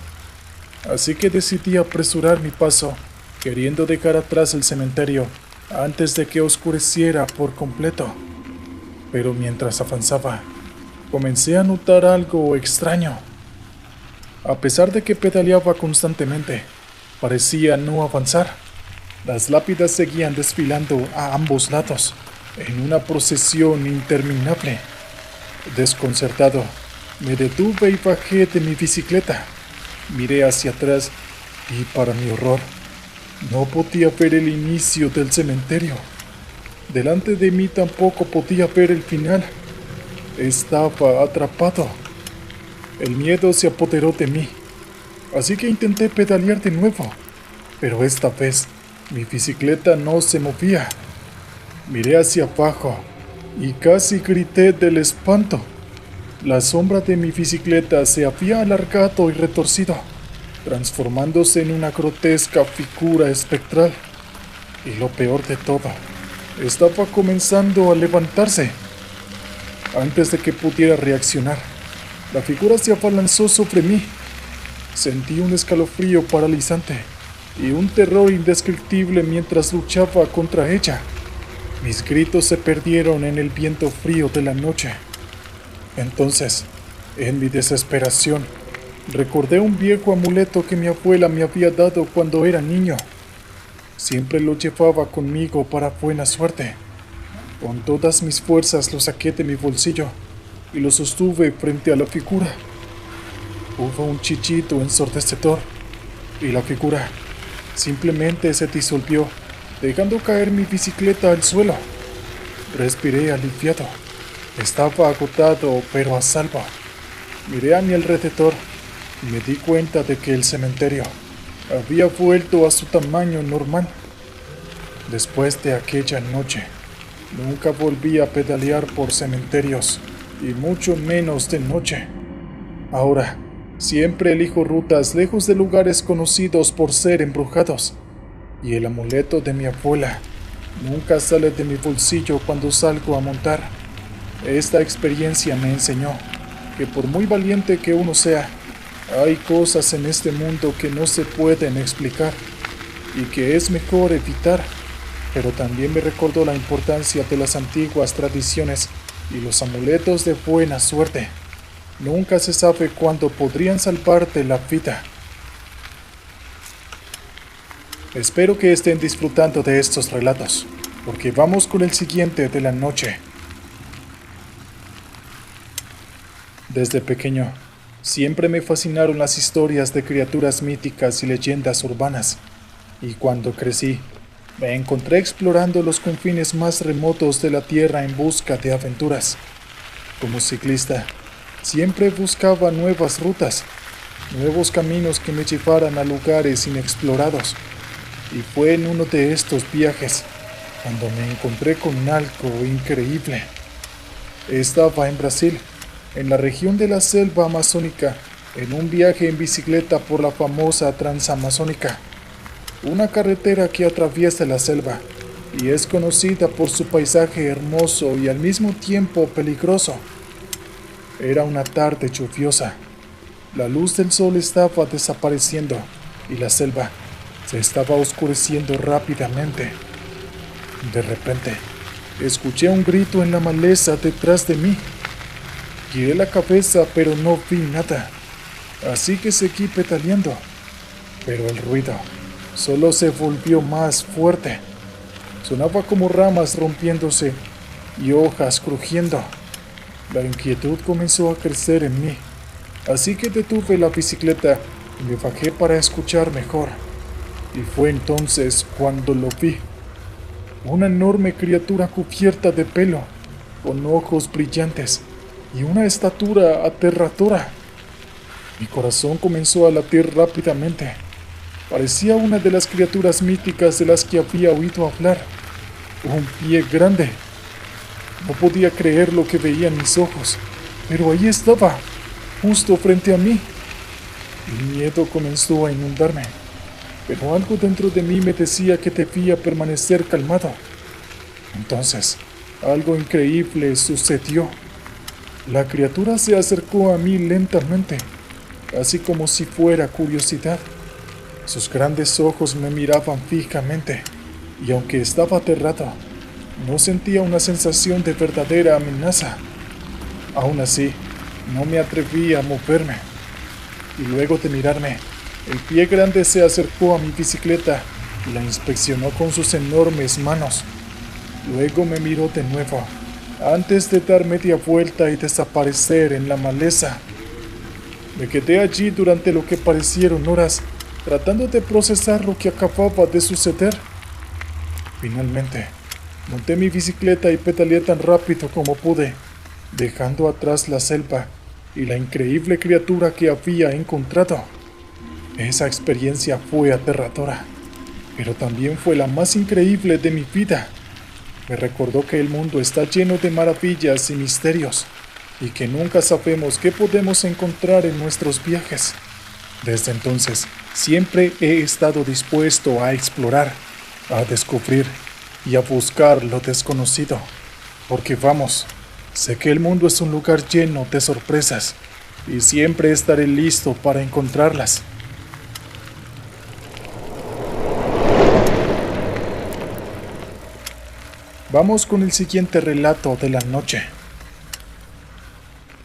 Así que decidí apresurar mi paso, queriendo dejar atrás el cementerio antes de que oscureciera por completo. Pero mientras avanzaba, comencé a notar algo extraño. A pesar de que pedaleaba constantemente, parecía no avanzar. Las lápidas seguían desfilando a ambos lados, en una procesión interminable. Desconcertado, me detuve y bajé de mi bicicleta. Miré hacia atrás y, para mi horror, no podía ver el inicio del cementerio. Delante de mí tampoco podía ver el final. Estaba atrapado. El miedo se apoderó de mí, así que intenté pedalear de nuevo, pero esta vez mi bicicleta no se movía. Miré hacia abajo y casi grité del espanto. La sombra de mi bicicleta se había alargado y retorcido, transformándose en una grotesca figura espectral. Y lo peor de todo, estaba comenzando a levantarse. Antes de que pudiera reaccionar, la figura se abalanzó sobre mí. Sentí un escalofrío paralizante y un terror indescriptible mientras luchaba contra ella. Mis gritos se perdieron en el viento frío de la noche. Entonces, en mi desesperación, recordé un viejo amuleto que mi abuela me había dado cuando era niño. Siempre lo llevaba conmigo para buena suerte. Con todas mis fuerzas lo saqué de mi bolsillo y lo sostuve frente a la figura. Hubo un chillido ensordecedor y la figura simplemente se disolvió, dejando caer mi bicicleta al suelo. Respiré aliviado. Estaba agotado, pero a salvo. Miré a mi alrededor y me di cuenta de que el cementerio había vuelto a su tamaño normal. Después de aquella noche, nunca volví a pedalear por cementerios, y mucho menos de noche. Ahora, siempre elijo rutas lejos de lugares conocidos por ser embrujados, y el amuleto de mi abuela nunca sale de mi bolsillo cuando salgo a montar. Esta experiencia me enseñó que por muy valiente que uno sea, hay cosas en este mundo que no se pueden explicar y que es mejor evitar, pero también me recordó la importancia de las antiguas tradiciones y los amuletos de buena suerte. Nunca se sabe cuándo podrían salvarte la vida. Espero que estén disfrutando de estos relatos, porque vamos con el siguiente de la noche. Desde pequeño, siempre me fascinaron las historias de criaturas míticas y leyendas urbanas, y cuando crecí, Me encontré explorando los confines más remotos de la Tierra en busca de aventuras. Como ciclista, siempre buscaba nuevas rutas, nuevos caminos que me llevaran a lugares inexplorados. Y fue en uno de estos viajes cuando me encontré con algo increíble. Estaba en Brasil, en la región de la selva amazónica, en un viaje en bicicleta por la famosa Transamazónica, una carretera que atraviesa la selva y es conocida por su paisaje hermoso y al mismo tiempo peligroso. Era una tarde lluviosa. La luz del sol estaba desapareciendo y la selva se estaba oscureciendo rápidamente. De repente, escuché un grito en la maleza detrás de mí. Giré la cabeza, pero no vi nada, así que seguí pedaleando. Pero el ruido solo se volvió más fuerte. Sonaba como ramas rompiéndose y hojas crujiendo. La inquietud comenzó a crecer en mí, así que detuve la bicicleta y me bajé para escuchar mejor. Y fue entonces cuando lo vi. Una enorme criatura cubierta de pelo, con ojos brillantes y una estatura aterradora. Mi corazón comenzó a latir rápidamente. Parecía una de las criaturas míticas de las que había oído hablar. Un pie grande. No podía creer lo que veía en mis ojos, pero ahí estaba, justo frente a mí. El miedo comenzó a inundarme, pero algo dentro de mí me decía que debía permanecer calmado. Entonces, algo increíble sucedió. La criatura se acercó a mí lentamente, casi como si fuera curiosidad. Sus grandes ojos me miraban fijamente, y aunque estaba aterrado, no sentía una sensación de verdadera amenaza. Aún así, no me atreví a moverme. Y luego de mirarme, el pie grande se acercó a mi bicicleta y la inspeccionó con sus enormes manos. Luego me miró de nuevo, antes de dar media vuelta y desaparecer en la maleza. Me quedé allí durante lo que parecieron horas, tratando de procesar lo que acababa de suceder. Finalmente, monté mi bicicleta y pedaleé tan rápido como pude, dejando atrás la selva y la increíble criatura que había encontrado. Esa experiencia fue aterradora, pero también fue la más increíble de mi vida. Me recordó que el mundo está lleno de maravillas y misterios, y que nunca sabemos qué podemos encontrar en nuestros viajes. Desde entonces, siempre he estado dispuesto a explorar, a descubrir y a buscar lo desconocido. Porque vamos, sé que el mundo es un lugar lleno de sorpresas, y siempre estaré listo para encontrarlas. Vamos con el siguiente relato de la noche.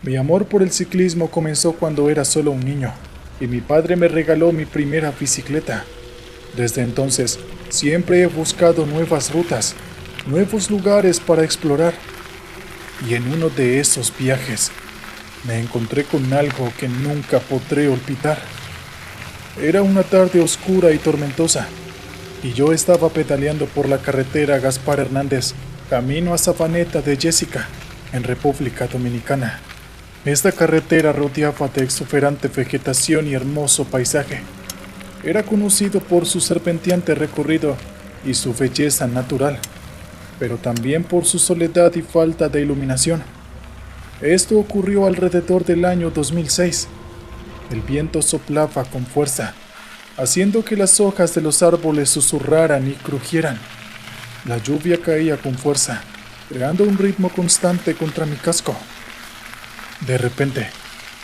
Mi amor por el ciclismo comenzó cuando era solo un niño, y mi padre me regaló mi primera bicicleta. Desde entonces, siempre he buscado nuevas rutas, nuevos lugares para explorar. Y en uno de esos viajes, me encontré con algo que nunca podré olvidar. Era una tarde oscura y tormentosa, y yo estaba pedaleando por la carretera Gaspar Hernández, camino a Sabaneta de Jessica, en República Dominicana. Esta carretera rodeaba de exuberante vegetación y hermoso paisaje. Era conocido por su serpenteante recorrido y su belleza natural, pero también por su soledad y falta de iluminación. Esto ocurrió alrededor del año 2006. El viento soplaba con fuerza, haciendo que las hojas de los árboles susurraran y crujieran. La lluvia caía con fuerza, creando un ritmo constante contra mi casco. De repente,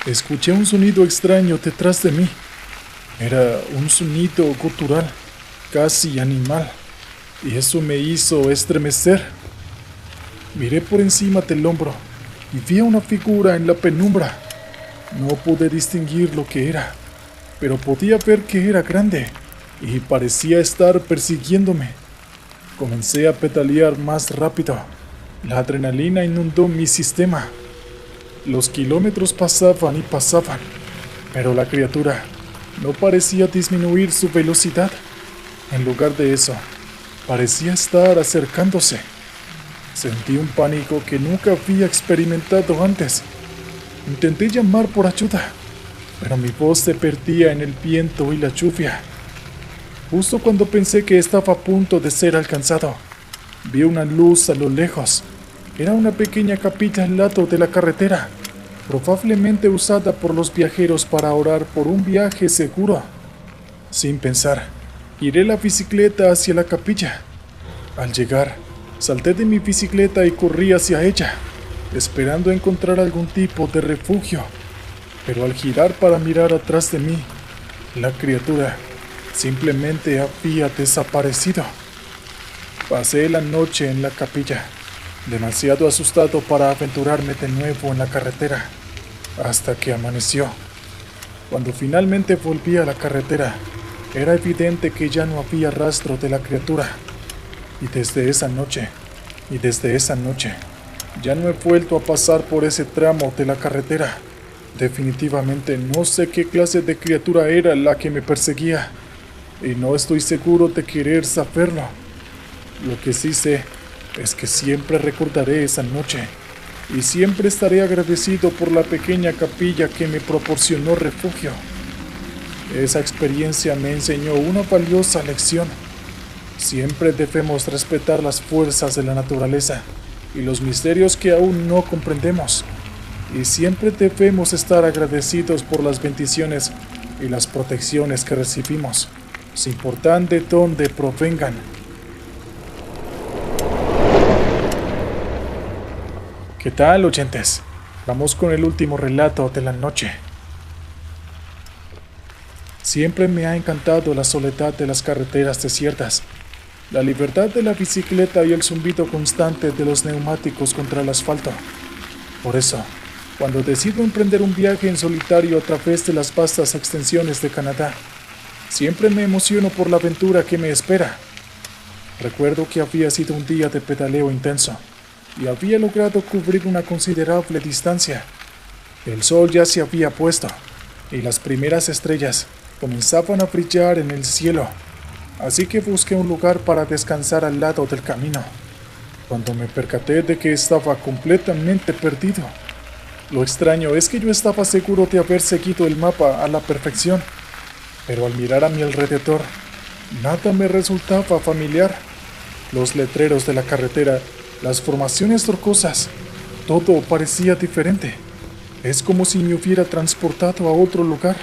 escuché un sonido extraño detrás de mí. Era un sonido gutural, casi animal, y eso me hizo estremecer. Miré por encima del hombro y vi a una figura en la penumbra. No pude distinguir lo que era, pero podía ver que era grande y parecía estar persiguiéndome. Comencé a pedalear más rápido. La adrenalina inundó mi sistema. Los kilómetros pasaban y pasaban, pero la criatura no parecía disminuir su velocidad. En lugar de eso, parecía estar acercándose. Sentí un pánico que nunca había experimentado antes. Intenté llamar por ayuda, pero mi voz se perdía en el viento y la lluvia. Justo cuando pensé que estaba a punto de ser alcanzado, vi una luz a lo lejos. Era una pequeña capilla al lado de la carretera, probablemente usada por los viajeros para orar por un viaje seguro. Sin pensar, giré la bicicleta hacia la capilla. Al llegar, salté de mi bicicleta y corrí hacia ella, esperando encontrar algún tipo de refugio. Pero al girar para mirar atrás de mí, la criatura simplemente había desaparecido. Pasé la noche en la capilla, demasiado asustado para aventurarme de nuevo en la carretera, hasta que amaneció. Cuando finalmente volví a la carretera, era evidente que ya no había rastro de la criatura. Y desde esa noche, ya no he vuelto a pasar por ese tramo de la carretera. Definitivamente no sé qué clase de criatura era la que me perseguía, y no estoy seguro de querer saberlo. Lo que sí sé es que siempre recordaré esa noche, y siempre estaré agradecido por la pequeña capilla que me proporcionó refugio. Esa experiencia me enseñó una valiosa lección. Siempre debemos respetar las fuerzas de la naturaleza y los misterios que aún no comprendemos. Y siempre debemos estar agradecidos por las bendiciones y las protecciones que recibimos, sin importar de dónde provengan. ¿Qué tal, oyentes? Vamos con el último relato de la noche. Siempre me ha encantado la soledad de las carreteras desiertas, la libertad de la bicicleta y el zumbido constante de los neumáticos contra el asfalto. Por eso, cuando decido emprender un viaje en solitario a través de las vastas extensiones de Canadá, siempre me emociono por la aventura que me espera. Recuerdo que había sido un día de pedaleo intenso y había logrado cubrir una considerable distancia. El sol ya se había puesto y las primeras estrellas comenzaban a brillar en el cielo, así que busqué un lugar para descansar al lado del camino, cuando me percaté de que estaba completamente perdido. Lo extraño es que yo estaba seguro de haber seguido el mapa a la perfección, pero al mirar a mi alrededor, nada me resultaba familiar. Los letreros de la carretera, las formaciones rocosas, todo parecía diferente. Es como si me hubiera transportado a otro lugar.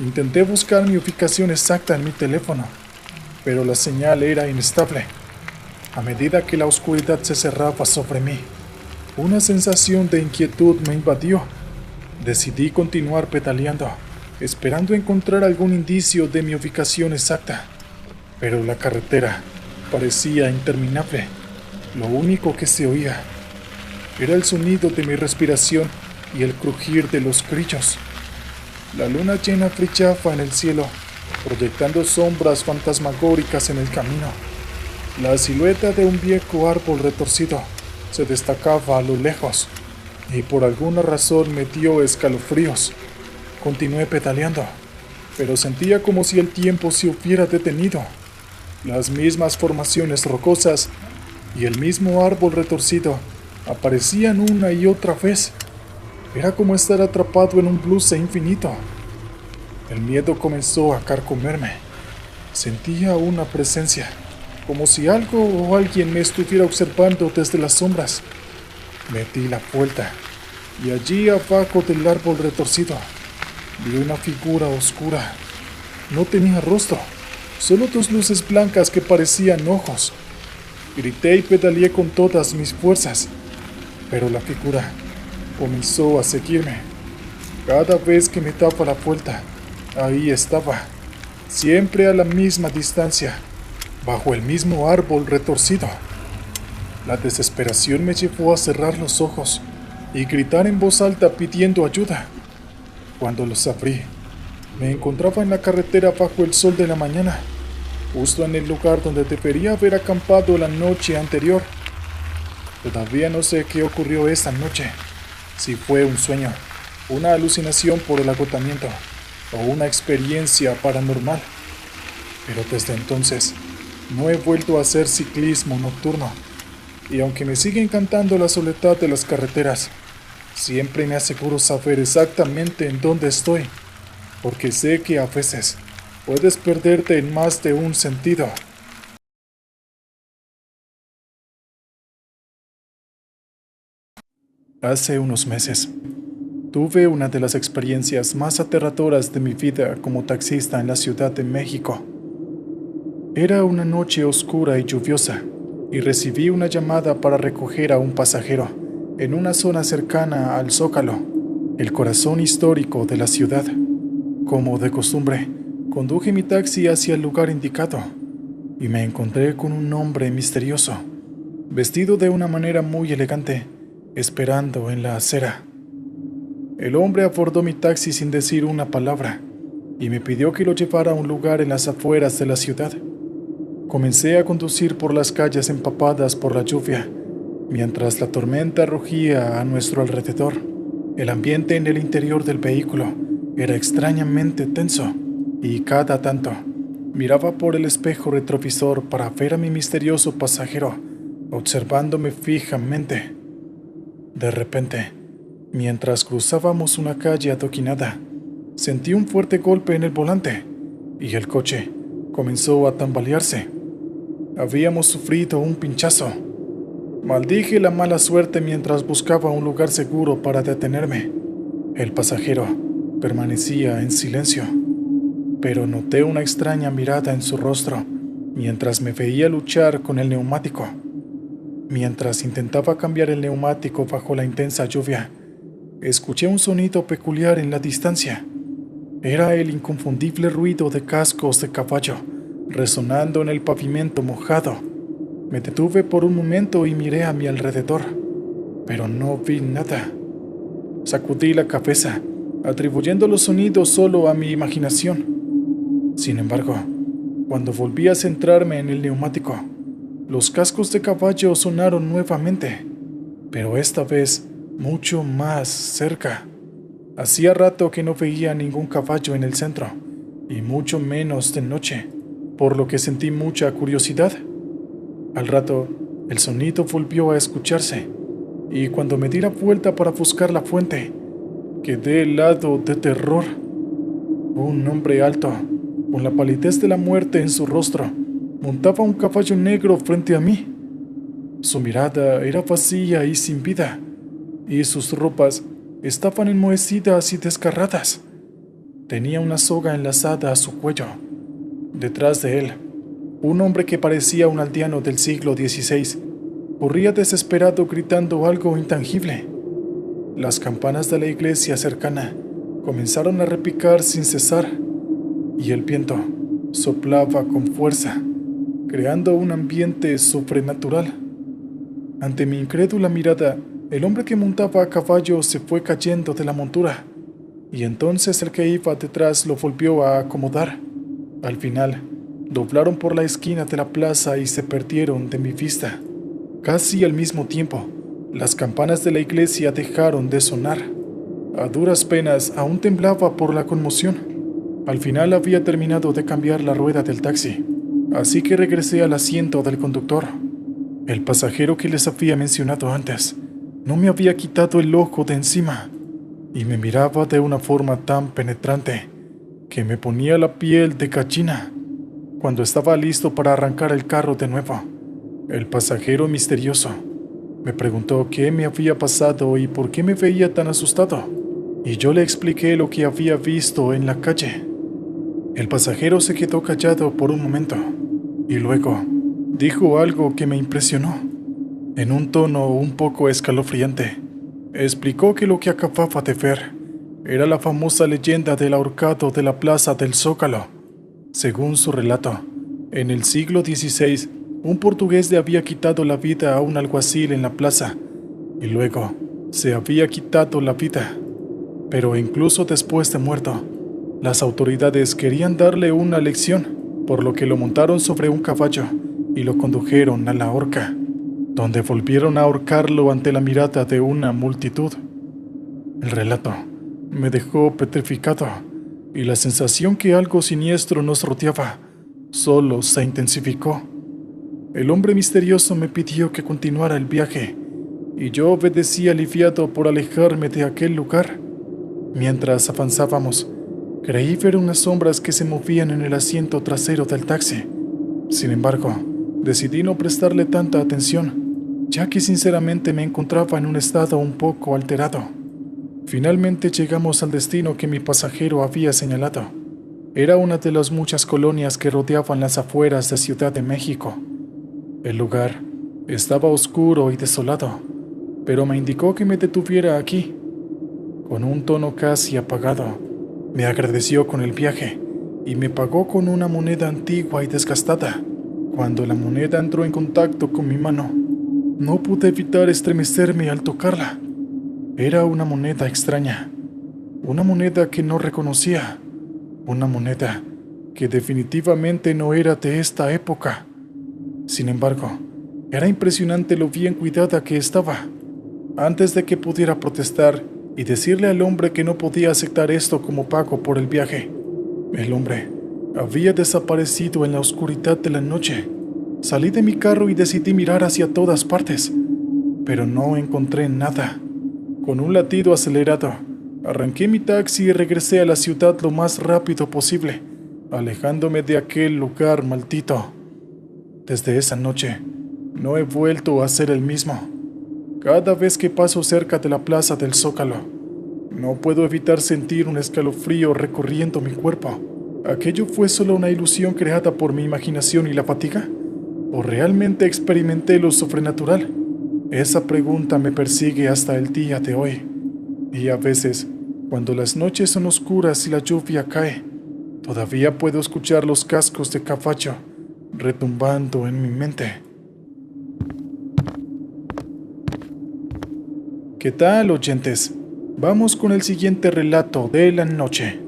Intenté buscar mi ubicación exacta en mi teléfono, pero la señal era inestable. A medida que la oscuridad se cerraba sobre mí, una sensación de inquietud me invadió. Decidí continuar pedaleando, esperando encontrar algún indicio de mi ubicación exacta. Pero la carretera parecía interminable. Lo único que se oía era el sonido de mi respiración y el crujir de los grillos. La luna llena brillaba en el cielo, proyectando sombras fantasmagóricas en el camino. La silueta de un viejo árbol retorcido se destacaba a lo lejos, y por alguna razón me dio escalofríos. Continué pedaleando, pero sentía como si el tiempo se hubiera detenido. Las mismas formaciones rocosas y el mismo árbol retorcido aparecían una y otra vez. Era como estar atrapado en un blues infinito. El miedo comenzó a carcomerme. Sentía una presencia, como si algo o alguien me estuviera observando desde las sombras. Me di la vuelta, y allí abajo del árbol retorcido vi una figura oscura. No tenía rostro, solo dos luces blancas que parecían ojos. Grité y pedaleé con todas mis fuerzas, pero la figura comenzó a seguirme. Cada vez que me daba la vuelta, ahí estaba, siempre a la misma distancia, bajo el mismo árbol retorcido. La desesperación me llevó a cerrar los ojos y gritar en voz alta pidiendo ayuda. Cuando los abrí, me encontraba en la carretera bajo el sol de la mañana, justo en el lugar donde debería haber acampado la noche anterior. Todavía no sé qué ocurrió esa noche, si fue un sueño, una alucinación por el agotamiento o una experiencia paranormal. Pero desde entonces No he vuelto a hacer ciclismo nocturno, y aunque me sigue encantando la soledad de las carreteras, siempre me aseguro saber exactamente en dónde estoy, porque sé que a veces puedes perderte en más de un sentido. Hace unos meses, tuve una de las experiencias más aterradoras de mi vida como taxista en la Ciudad de México. Era una noche oscura y lluviosa, y recibí una llamada para recoger a un pasajero en una zona cercana al Zócalo, el corazón histórico de la ciudad. Como de costumbre, conduje mi taxi hacia el lugar indicado y me encontré con un hombre misterioso, vestido de una manera muy elegante, esperando en la acera. El hombre abordó mi taxi sin decir una palabra y me pidió que lo llevara a un lugar en las afueras de la ciudad. Comencé a conducir por las calles empapadas por la lluvia, mientras la tormenta rugía a nuestro alrededor. El ambiente en el interior del vehículo era extrañamente tenso, y cada tanto miraba por el espejo retrovisor para ver a mi misterioso pasajero observándome fijamente. De repente, mientras cruzábamos una calle adoquinada, sentí un fuerte golpe en el volante y el coche comenzó a tambalearse. Habíamos sufrido un pinchazo. Maldije la mala suerte mientras buscaba un lugar seguro para detenerme. El pasajero permanecía en silencio, pero noté una extraña mirada en su rostro mientras me veía luchar con el neumático. Mientras intentaba cambiar el neumático bajo la intensa lluvia, escuché un sonido peculiar en la distancia. Era el inconfundible ruido de cascos de caballo resonando en el pavimento mojado. Me detuve por un momento y miré a mi alrededor, pero no vi nada. Sacudí la cabeza, atribuyendo los sonidos solo a mi imaginación. Sin embargo, cuando volví a centrarme en el neumático, los cascos de caballo sonaron nuevamente, pero esta vez mucho más cerca. Hacía rato que no veía ningún caballo en el centro, y mucho menos de noche, por lo que sentí mucha curiosidad. Al rato, el sonido volvió a escucharse, y cuando me di la vuelta para buscar la fuente, quedé helado de terror. Un hombre alto, con la palidez de la muerte en su rostro, montaba un caballo negro frente a mí. Su mirada era vacía y sin vida, y sus ropas estaban enmohecidas y desgarradas. Tenía una soga enlazada a su cuello. Detrás de él, un hombre que parecía un aldeano del siglo XVI corría desesperado gritando algo intangible. Las campanas de la iglesia cercana comenzaron a repicar sin cesar, y el viento soplaba con fuerza, creando un ambiente sobrenatural. Ante mi incrédula mirada, el hombre que montaba a caballo se fue cayendo de la montura, y entonces el que iba detrás lo volvió a acomodar. Al final, doblaron por la esquina de la plaza y se perdieron de mi vista. Casi al mismo tiempo, las campanas de la iglesia dejaron de sonar. A duras penas aún temblaba por la conmoción. Al final había terminado de cambiar la rueda del taxi, así que regresé al asiento del conductor. El pasajero que les había mencionado antes no me había quitado el ojo de encima y me miraba de una forma tan penetrante que me ponía la piel de gallina. Cuando estaba listo para arrancar el carro de nuevo, el pasajero misterioso me preguntó qué me había pasado y por qué me veía tan asustado, y yo le expliqué lo que había visto en la calle. El pasajero se quedó callado por un momento y luego dijo algo que me impresionó. En un tono un poco escalofriante, explicó que lo que acababa de ver era la famosa leyenda del ahorcado de la Plaza del Zócalo. Según su relato, en el siglo XVI, un portugués le había quitado la vida a un alguacil en la plaza y luego se había quitado la vida. Pero incluso después de muerto, las autoridades querían darle una lección, por lo que lo montaron sobre un caballo y lo condujeron a la horca, donde volvieron a ahorcarlo ante la mirada de una multitud. El relato me dejó petrificado, y la sensación que algo siniestro nos rodeaba solo se intensificó. El hombre misterioso me pidió que continuara el viaje, y yo obedecí aliviado por alejarme de aquel lugar. Mientras avanzábamos, creí ver unas sombras que se movían en el asiento trasero del taxi. Sin embargo, decidí no prestarle tanta atención, ya que sinceramente me encontraba en un estado un poco alterado. Finalmente llegamos al destino que mi pasajero había señalado. Era una de las muchas colonias que rodeaban las afueras de Ciudad de México. El lugar estaba oscuro y desolado, pero me indicó que me detuviera aquí. Con un tono casi apagado, me agradeció con el viaje y me pagó con una moneda antigua y desgastada. Cuando la moneda entró en contacto con mi mano, no pude evitar estremecerme al tocarla. Era una moneda extraña, una moneda que no reconocía, una moneda que definitivamente no era de esta época. Sin embargo, era impresionante lo bien cuidada que estaba. Antes de que pudiera protestar y decirle al hombre que no podía aceptar esto como pago por el viaje, el hombre había desaparecido en la oscuridad de la noche. Salí de mi carro y decidí mirar hacia todas partes, pero no encontré nada. Con un latido acelerado, arranqué mi taxi y regresé a la ciudad lo más rápido posible, alejándome de aquel lugar maldito. Desde esa noche, no he vuelto a ser el mismo. Cada vez que paso cerca de la Plaza del Zócalo, no puedo evitar sentir un escalofrío recorriendo mi cuerpo. ¿Aquello fue solo una ilusión creada por mi imaginación y la fatiga? ¿O realmente experimenté lo sobrenatural? Esa pregunta me persigue hasta el día de hoy. Y a veces, cuando las noches son oscuras y la lluvia cae, todavía puedo escuchar los cascos de caballo retumbando en mi mente. ¿Qué tal, oyentes? Vamos con el siguiente relato de la noche.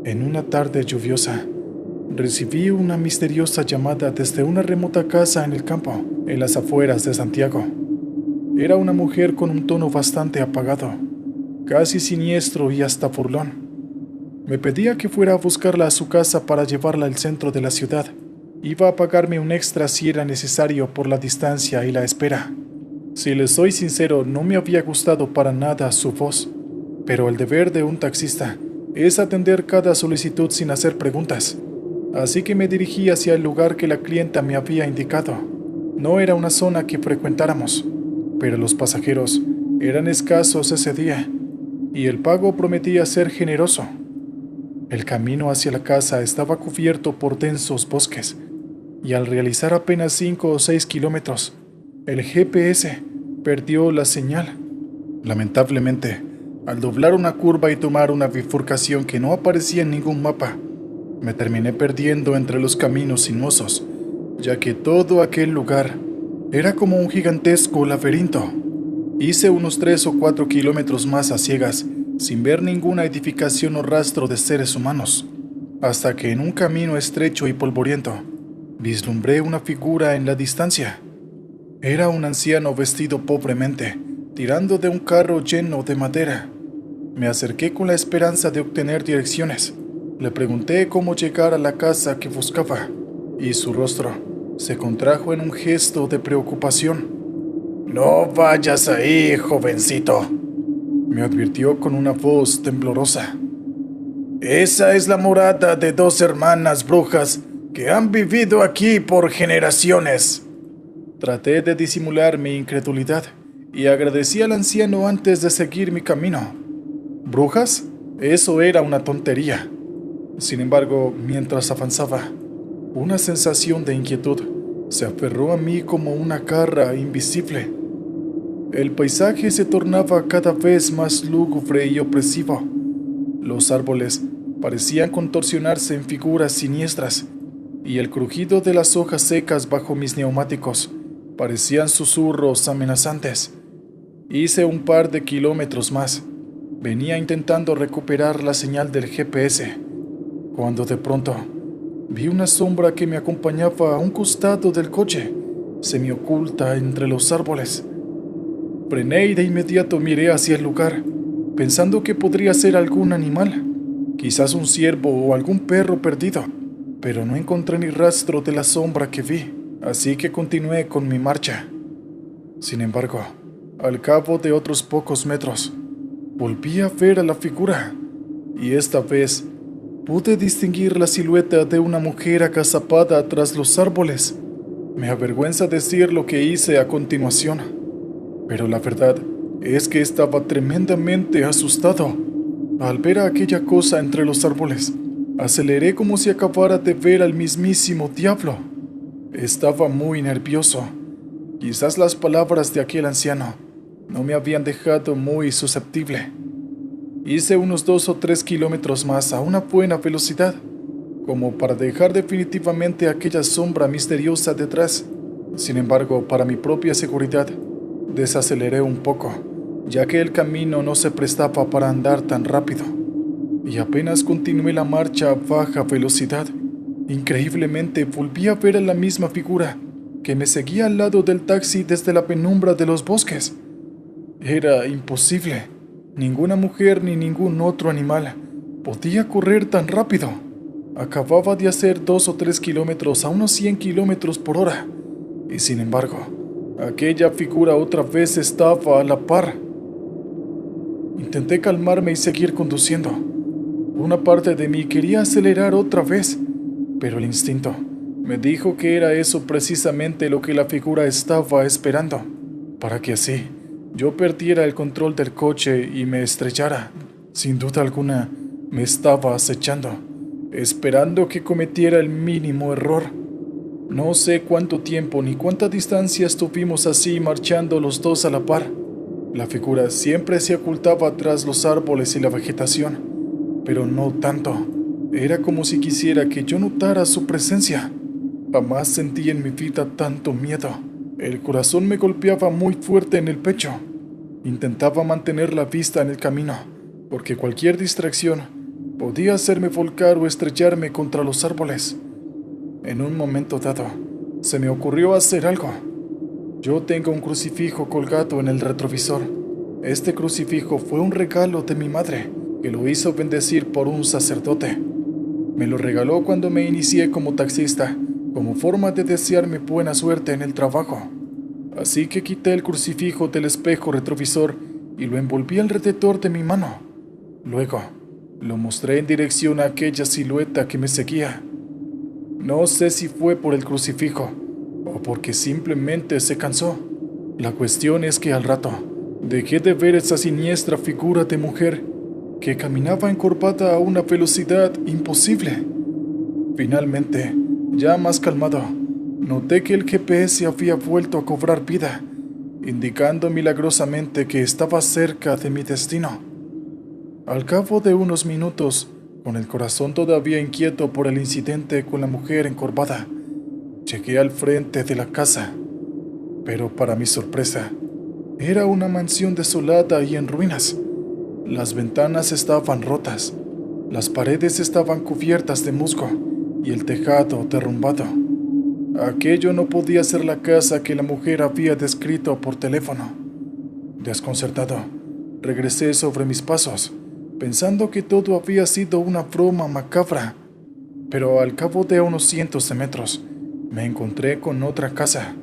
En una tarde lluviosa, recibí una misteriosa llamada desde una remota casa en el campo, en las afueras de Santiago. Era una mujer con un tono bastante apagado, casi siniestro y hasta burlón. Me pedía que fuera a buscarla a su casa para llevarla al centro de la ciudad. Iba a pagarme un extra si era necesario por la distancia y la espera. Si les soy sincero, no me había gustado para nada su voz, pero el deber de un taxista es atender cada solicitud sin hacer preguntas. Así que me dirigí hacia el lugar que la clienta me había indicado. No era una zona que frecuentáramos, pero los pasajeros eran escasos ese día, y el pago prometía ser generoso. El camino hacia la casa estaba cubierto por densos bosques, y al realizar apenas 5 o 6 kilómetros, el GPS perdió la señal. Lamentablemente, al doblar una curva y tomar una bifurcación que no aparecía en ningún mapa, me terminé perdiendo entre los caminos sinuosos, ya que todo aquel lugar era como un gigantesco laberinto. Hice unos 3 o 4 kilómetros más a ciegas, sin ver ninguna edificación o rastro de seres humanos, hasta que en un camino estrecho y polvoriento, vislumbré una figura en la distancia. Era un anciano vestido pobremente, tirando de un carro lleno de madera. Me acerqué con la esperanza de obtener direcciones. Le pregunté cómo llegar a la casa que buscaba, y su rostro se contrajo en un gesto de preocupación. «No vayas ahí, jovencito», me advirtió con una voz temblorosa. «Esa es la morada de 2 hermanas brujas que han vivido aquí por generaciones». Traté de disimular mi incredulidad y agradecí al anciano antes de seguir mi camino. ¿Brujas? Eso era una tontería. Sin embargo, mientras avanzaba, una sensación de inquietud se aferró a mí como una garra invisible. El paisaje se tornaba cada vez más lúgubre y opresivo. Los árboles parecían contorsionarse en figuras siniestras, y el crujido de las hojas secas bajo mis neumáticos parecían susurros amenazantes. Hice un par de kilómetros más. Venía intentando recuperar la señal del GPS, cuando de pronto vi una sombra que me acompañaba a un costado del coche, semioculta entre los árboles. Frené y de inmediato miré hacia el lugar, pensando que podría ser algún animal, quizás un ciervo o algún perro perdido, pero no encontré ni rastro de la sombra que vi. así que continué con mi marcha. Sin embargo, al cabo de otros pocos metros, volví a ver a la figura, y esta vez pude distinguir la silueta de una mujer agazapada tras los árboles. Me avergüenza decir lo que hice a continuación, pero la verdad es que estaba tremendamente asustado. Al ver a aquella cosa entre los árboles, aceleré como si acabara de ver al mismísimo diablo. Estaba muy nervioso. Quizás las palabras de aquel anciano no me habían dejado muy susceptible. Hice unos 2 o 3 kilómetros más a una buena velocidad, como para dejar definitivamente aquella sombra misteriosa detrás. Sin embargo, para mi propia seguridad, desaceleré un poco, ya que el camino no se prestaba para andar tan rápido, y apenas continué la marcha a baja velocidad, increíblemente volví a ver a la misma figura que me seguía al lado del taxi desde la penumbra de los bosques. Era imposible. Ninguna mujer ni ningún otro animal podía correr tan rápido. Acababa de hacer 2 o 3 kilómetros a unos 100 kilómetros por hora, y sin embargo, aquella figura otra vez estaba a la par. Intenté calmarme y seguir conduciendo. Una parte de mí quería acelerar otra vez, pero el instinto me dijo que era eso precisamente lo que la figura estaba esperando, para que así yo perdiera el control del coche y me estrellara. Sin duda alguna, me estaba acechando, esperando que cometiera el mínimo error. No sé cuánto tiempo ni cuánta distancia estuvimos así marchando los dos a la par. La figura siempre se ocultaba tras los árboles y la vegetación, pero no tanto. Era como si quisiera que yo notara su presencia. Jamás sentí en mi vida tanto miedo. El corazón me golpeaba muy fuerte en el pecho. Intentaba mantener la vista en el camino, porque cualquier distracción podía hacerme volcar o estrellarme contra los árboles. En un momento dado, se me ocurrió hacer algo. Yo tengo un crucifijo colgado en el retrovisor. Este crucifijo fue un regalo de mi madre, que lo hizo bendecir por un sacerdote. Me lo regaló cuando me inicié como taxista, como forma de desearme buena suerte en el trabajo. Así que quité el crucifijo del espejo retrovisor y lo envolví alrededor de mi mano. Luego, lo mostré en dirección a aquella silueta que me seguía. No sé si fue por el crucifijo o porque simplemente se cansó. La cuestión es que al rato dejé de ver esa siniestra figura de mujer que caminaba encorvada a una velocidad imposible. Finalmente, ya más calmado, noté que el GPS había vuelto a cobrar vida, indicando milagrosamente que estaba cerca de mi destino. Al cabo de unos minutos, con el corazón todavía inquieto por el incidente con la mujer encorvada, llegué al frente de la casa, pero para mi sorpresa, era una mansión desolada y en ruinas. Las ventanas estaban rotas, las paredes estaban cubiertas de musgo y el tejado derrumbado. Aquello no podía ser la casa que la mujer había descrito por teléfono. Desconcertado, regresé sobre mis pasos, pensando que todo había sido una broma macabra. Pero al cabo de unos cientos de metros, me encontré con otra casa,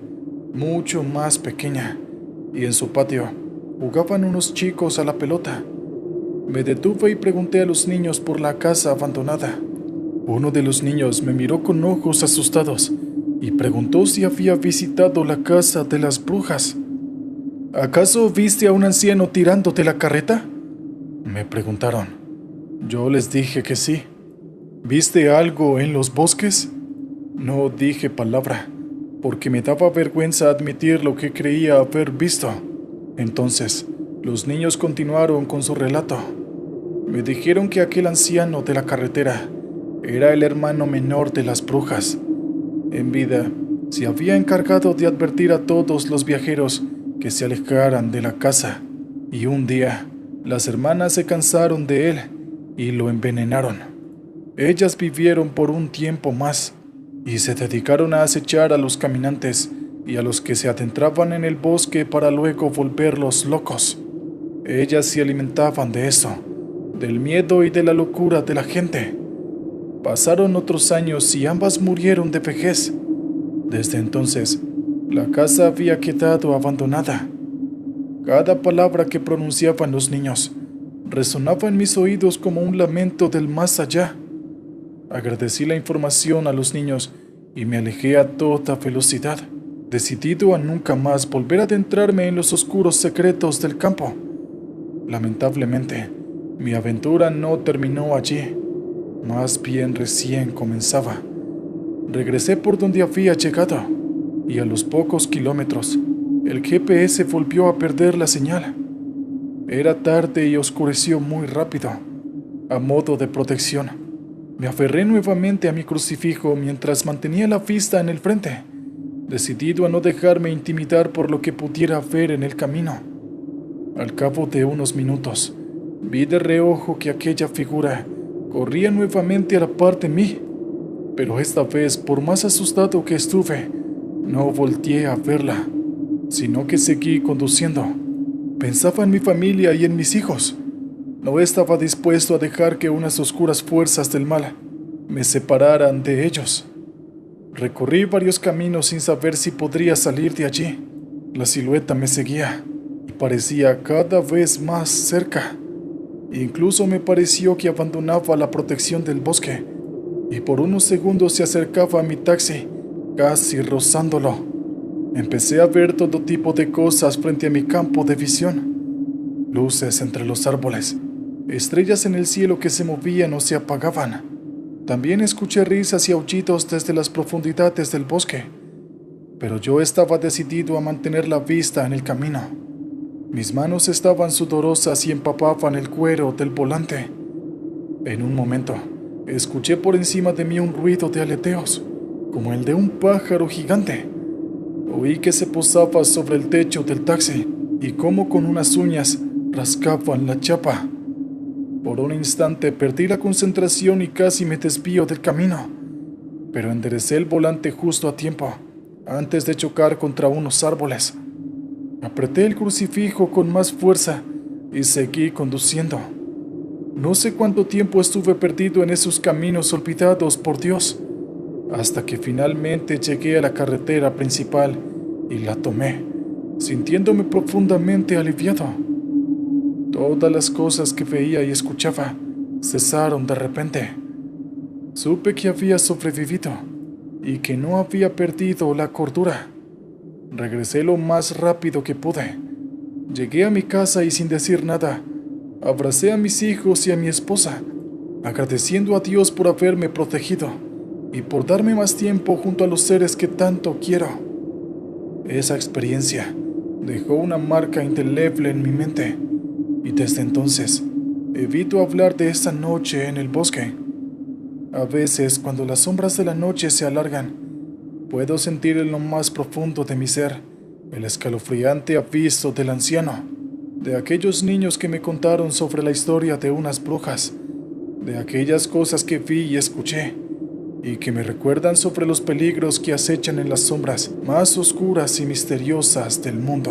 mucho más pequeña, y en su patio jugaban unos chicos a la pelota. Me detuve y pregunté a los niños por la casa abandonada. Uno de los niños me miró con ojos asustados y preguntó si había visitado la casa de las brujas. ¿Acaso viste a un anciano tirándote la carreta?, me preguntaron. Yo les dije que sí. ¿Viste algo en los bosques? No dije palabra, porque me daba vergüenza admitir lo que creía haber visto. Entonces, los niños continuaron con su relato. Me dijeron que aquel anciano de la carretera era el hermano menor de las brujas. En vida, se había encargado de advertir a todos los viajeros que se alejaran de la casa, y un día las hermanas se cansaron de él y lo envenenaron. Ellas vivieron por un tiempo más y se dedicaron a acechar a los caminantes y a los que se adentraban en el bosque para luego volverlos locos. Ellas se alimentaban de eso, del miedo y de la locura de la gente. Pasaron otros años y ambas murieron de vejez. Desde entonces, la casa había quedado abandonada. Cada palabra que pronunciaban los niños resonaba en mis oídos como un lamento del más allá. Agradecí la información a los niños y me alejé a toda velocidad, decidido a nunca más volver a adentrarme en los oscuros secretos del campo. Lamentablemente, mi aventura no terminó allí, más bien recién comenzaba. Regresé por donde había llegado, y a los pocos kilómetros, el GPS volvió a perder la señal. Era tarde y oscureció muy rápido. A modo de protección, me aferré nuevamente a mi crucifijo mientras mantenía la vista en el frente, decidido a no dejarme intimidar por lo que pudiera ver en el camino. Al cabo de unos minutos, vi de reojo que aquella figura corría nuevamente a la par de mí, pero esta vez, por más asustado que estuve, no volteé a verla, sino que seguí conduciendo. Pensaba en mi familia y en mis hijos. No estaba dispuesto a dejar que unas oscuras fuerzas del mal me separaran de ellos. Recorrí varios caminos sin saber si podría salir de allí. La silueta me seguía y parecía cada vez más cerca. Incluso me pareció que abandonaba la protección del bosque y por unos segundos se acercaba a mi taxi, casi rozándolo. Empecé a ver todo tipo de cosas frente a mi campo de visión. Luces entre los árboles, estrellas en el cielo que se movían o se apagaban. También escuché risas y aullidos desde las profundidades del bosque, pero yo estaba decidido a mantener la vista en el camino. Mis manos estaban sudorosas y empapaban el cuero del volante. En un momento, escuché por encima de mí un ruido de aleteos, como el de un pájaro gigante. Oí que se posaba sobre el techo del taxi y cómo con unas uñas rascaban la chapa. Por un instante perdí la concentración y casi me desvío del camino, pero enderecé el volante justo a tiempo, antes de chocar contra unos árboles. Apreté el crucifijo con más fuerza y seguí conduciendo. No sé cuánto tiempo estuve perdido en esos caminos olvidados por Dios, hasta que finalmente llegué a la carretera principal y la tomé, sintiéndome profundamente aliviado. Todas las cosas que veía y escuchaba cesaron de repente. Supe que había sobrevivido y que no había perdido la cordura. Regresé lo más rápido que pude. Llegué a mi casa y sin decir nada, abracé a mis hijos y a mi esposa, agradeciendo a Dios por haberme protegido y por darme más tiempo junto a los seres que tanto quiero. Esa experiencia dejó una marca indeleble en mi mente y desde entonces evito hablar de esa noche en el bosque. A veces, cuando las sombras de la noche se alargan, puedo sentir en lo más profundo de mi ser el escalofriante aviso del anciano, de aquellos niños que me contaron sobre la historia de unas brujas, de aquellas cosas que vi y escuché, y que me recuerdan sobre los peligros que acechan en las sombras más oscuras y misteriosas del mundo.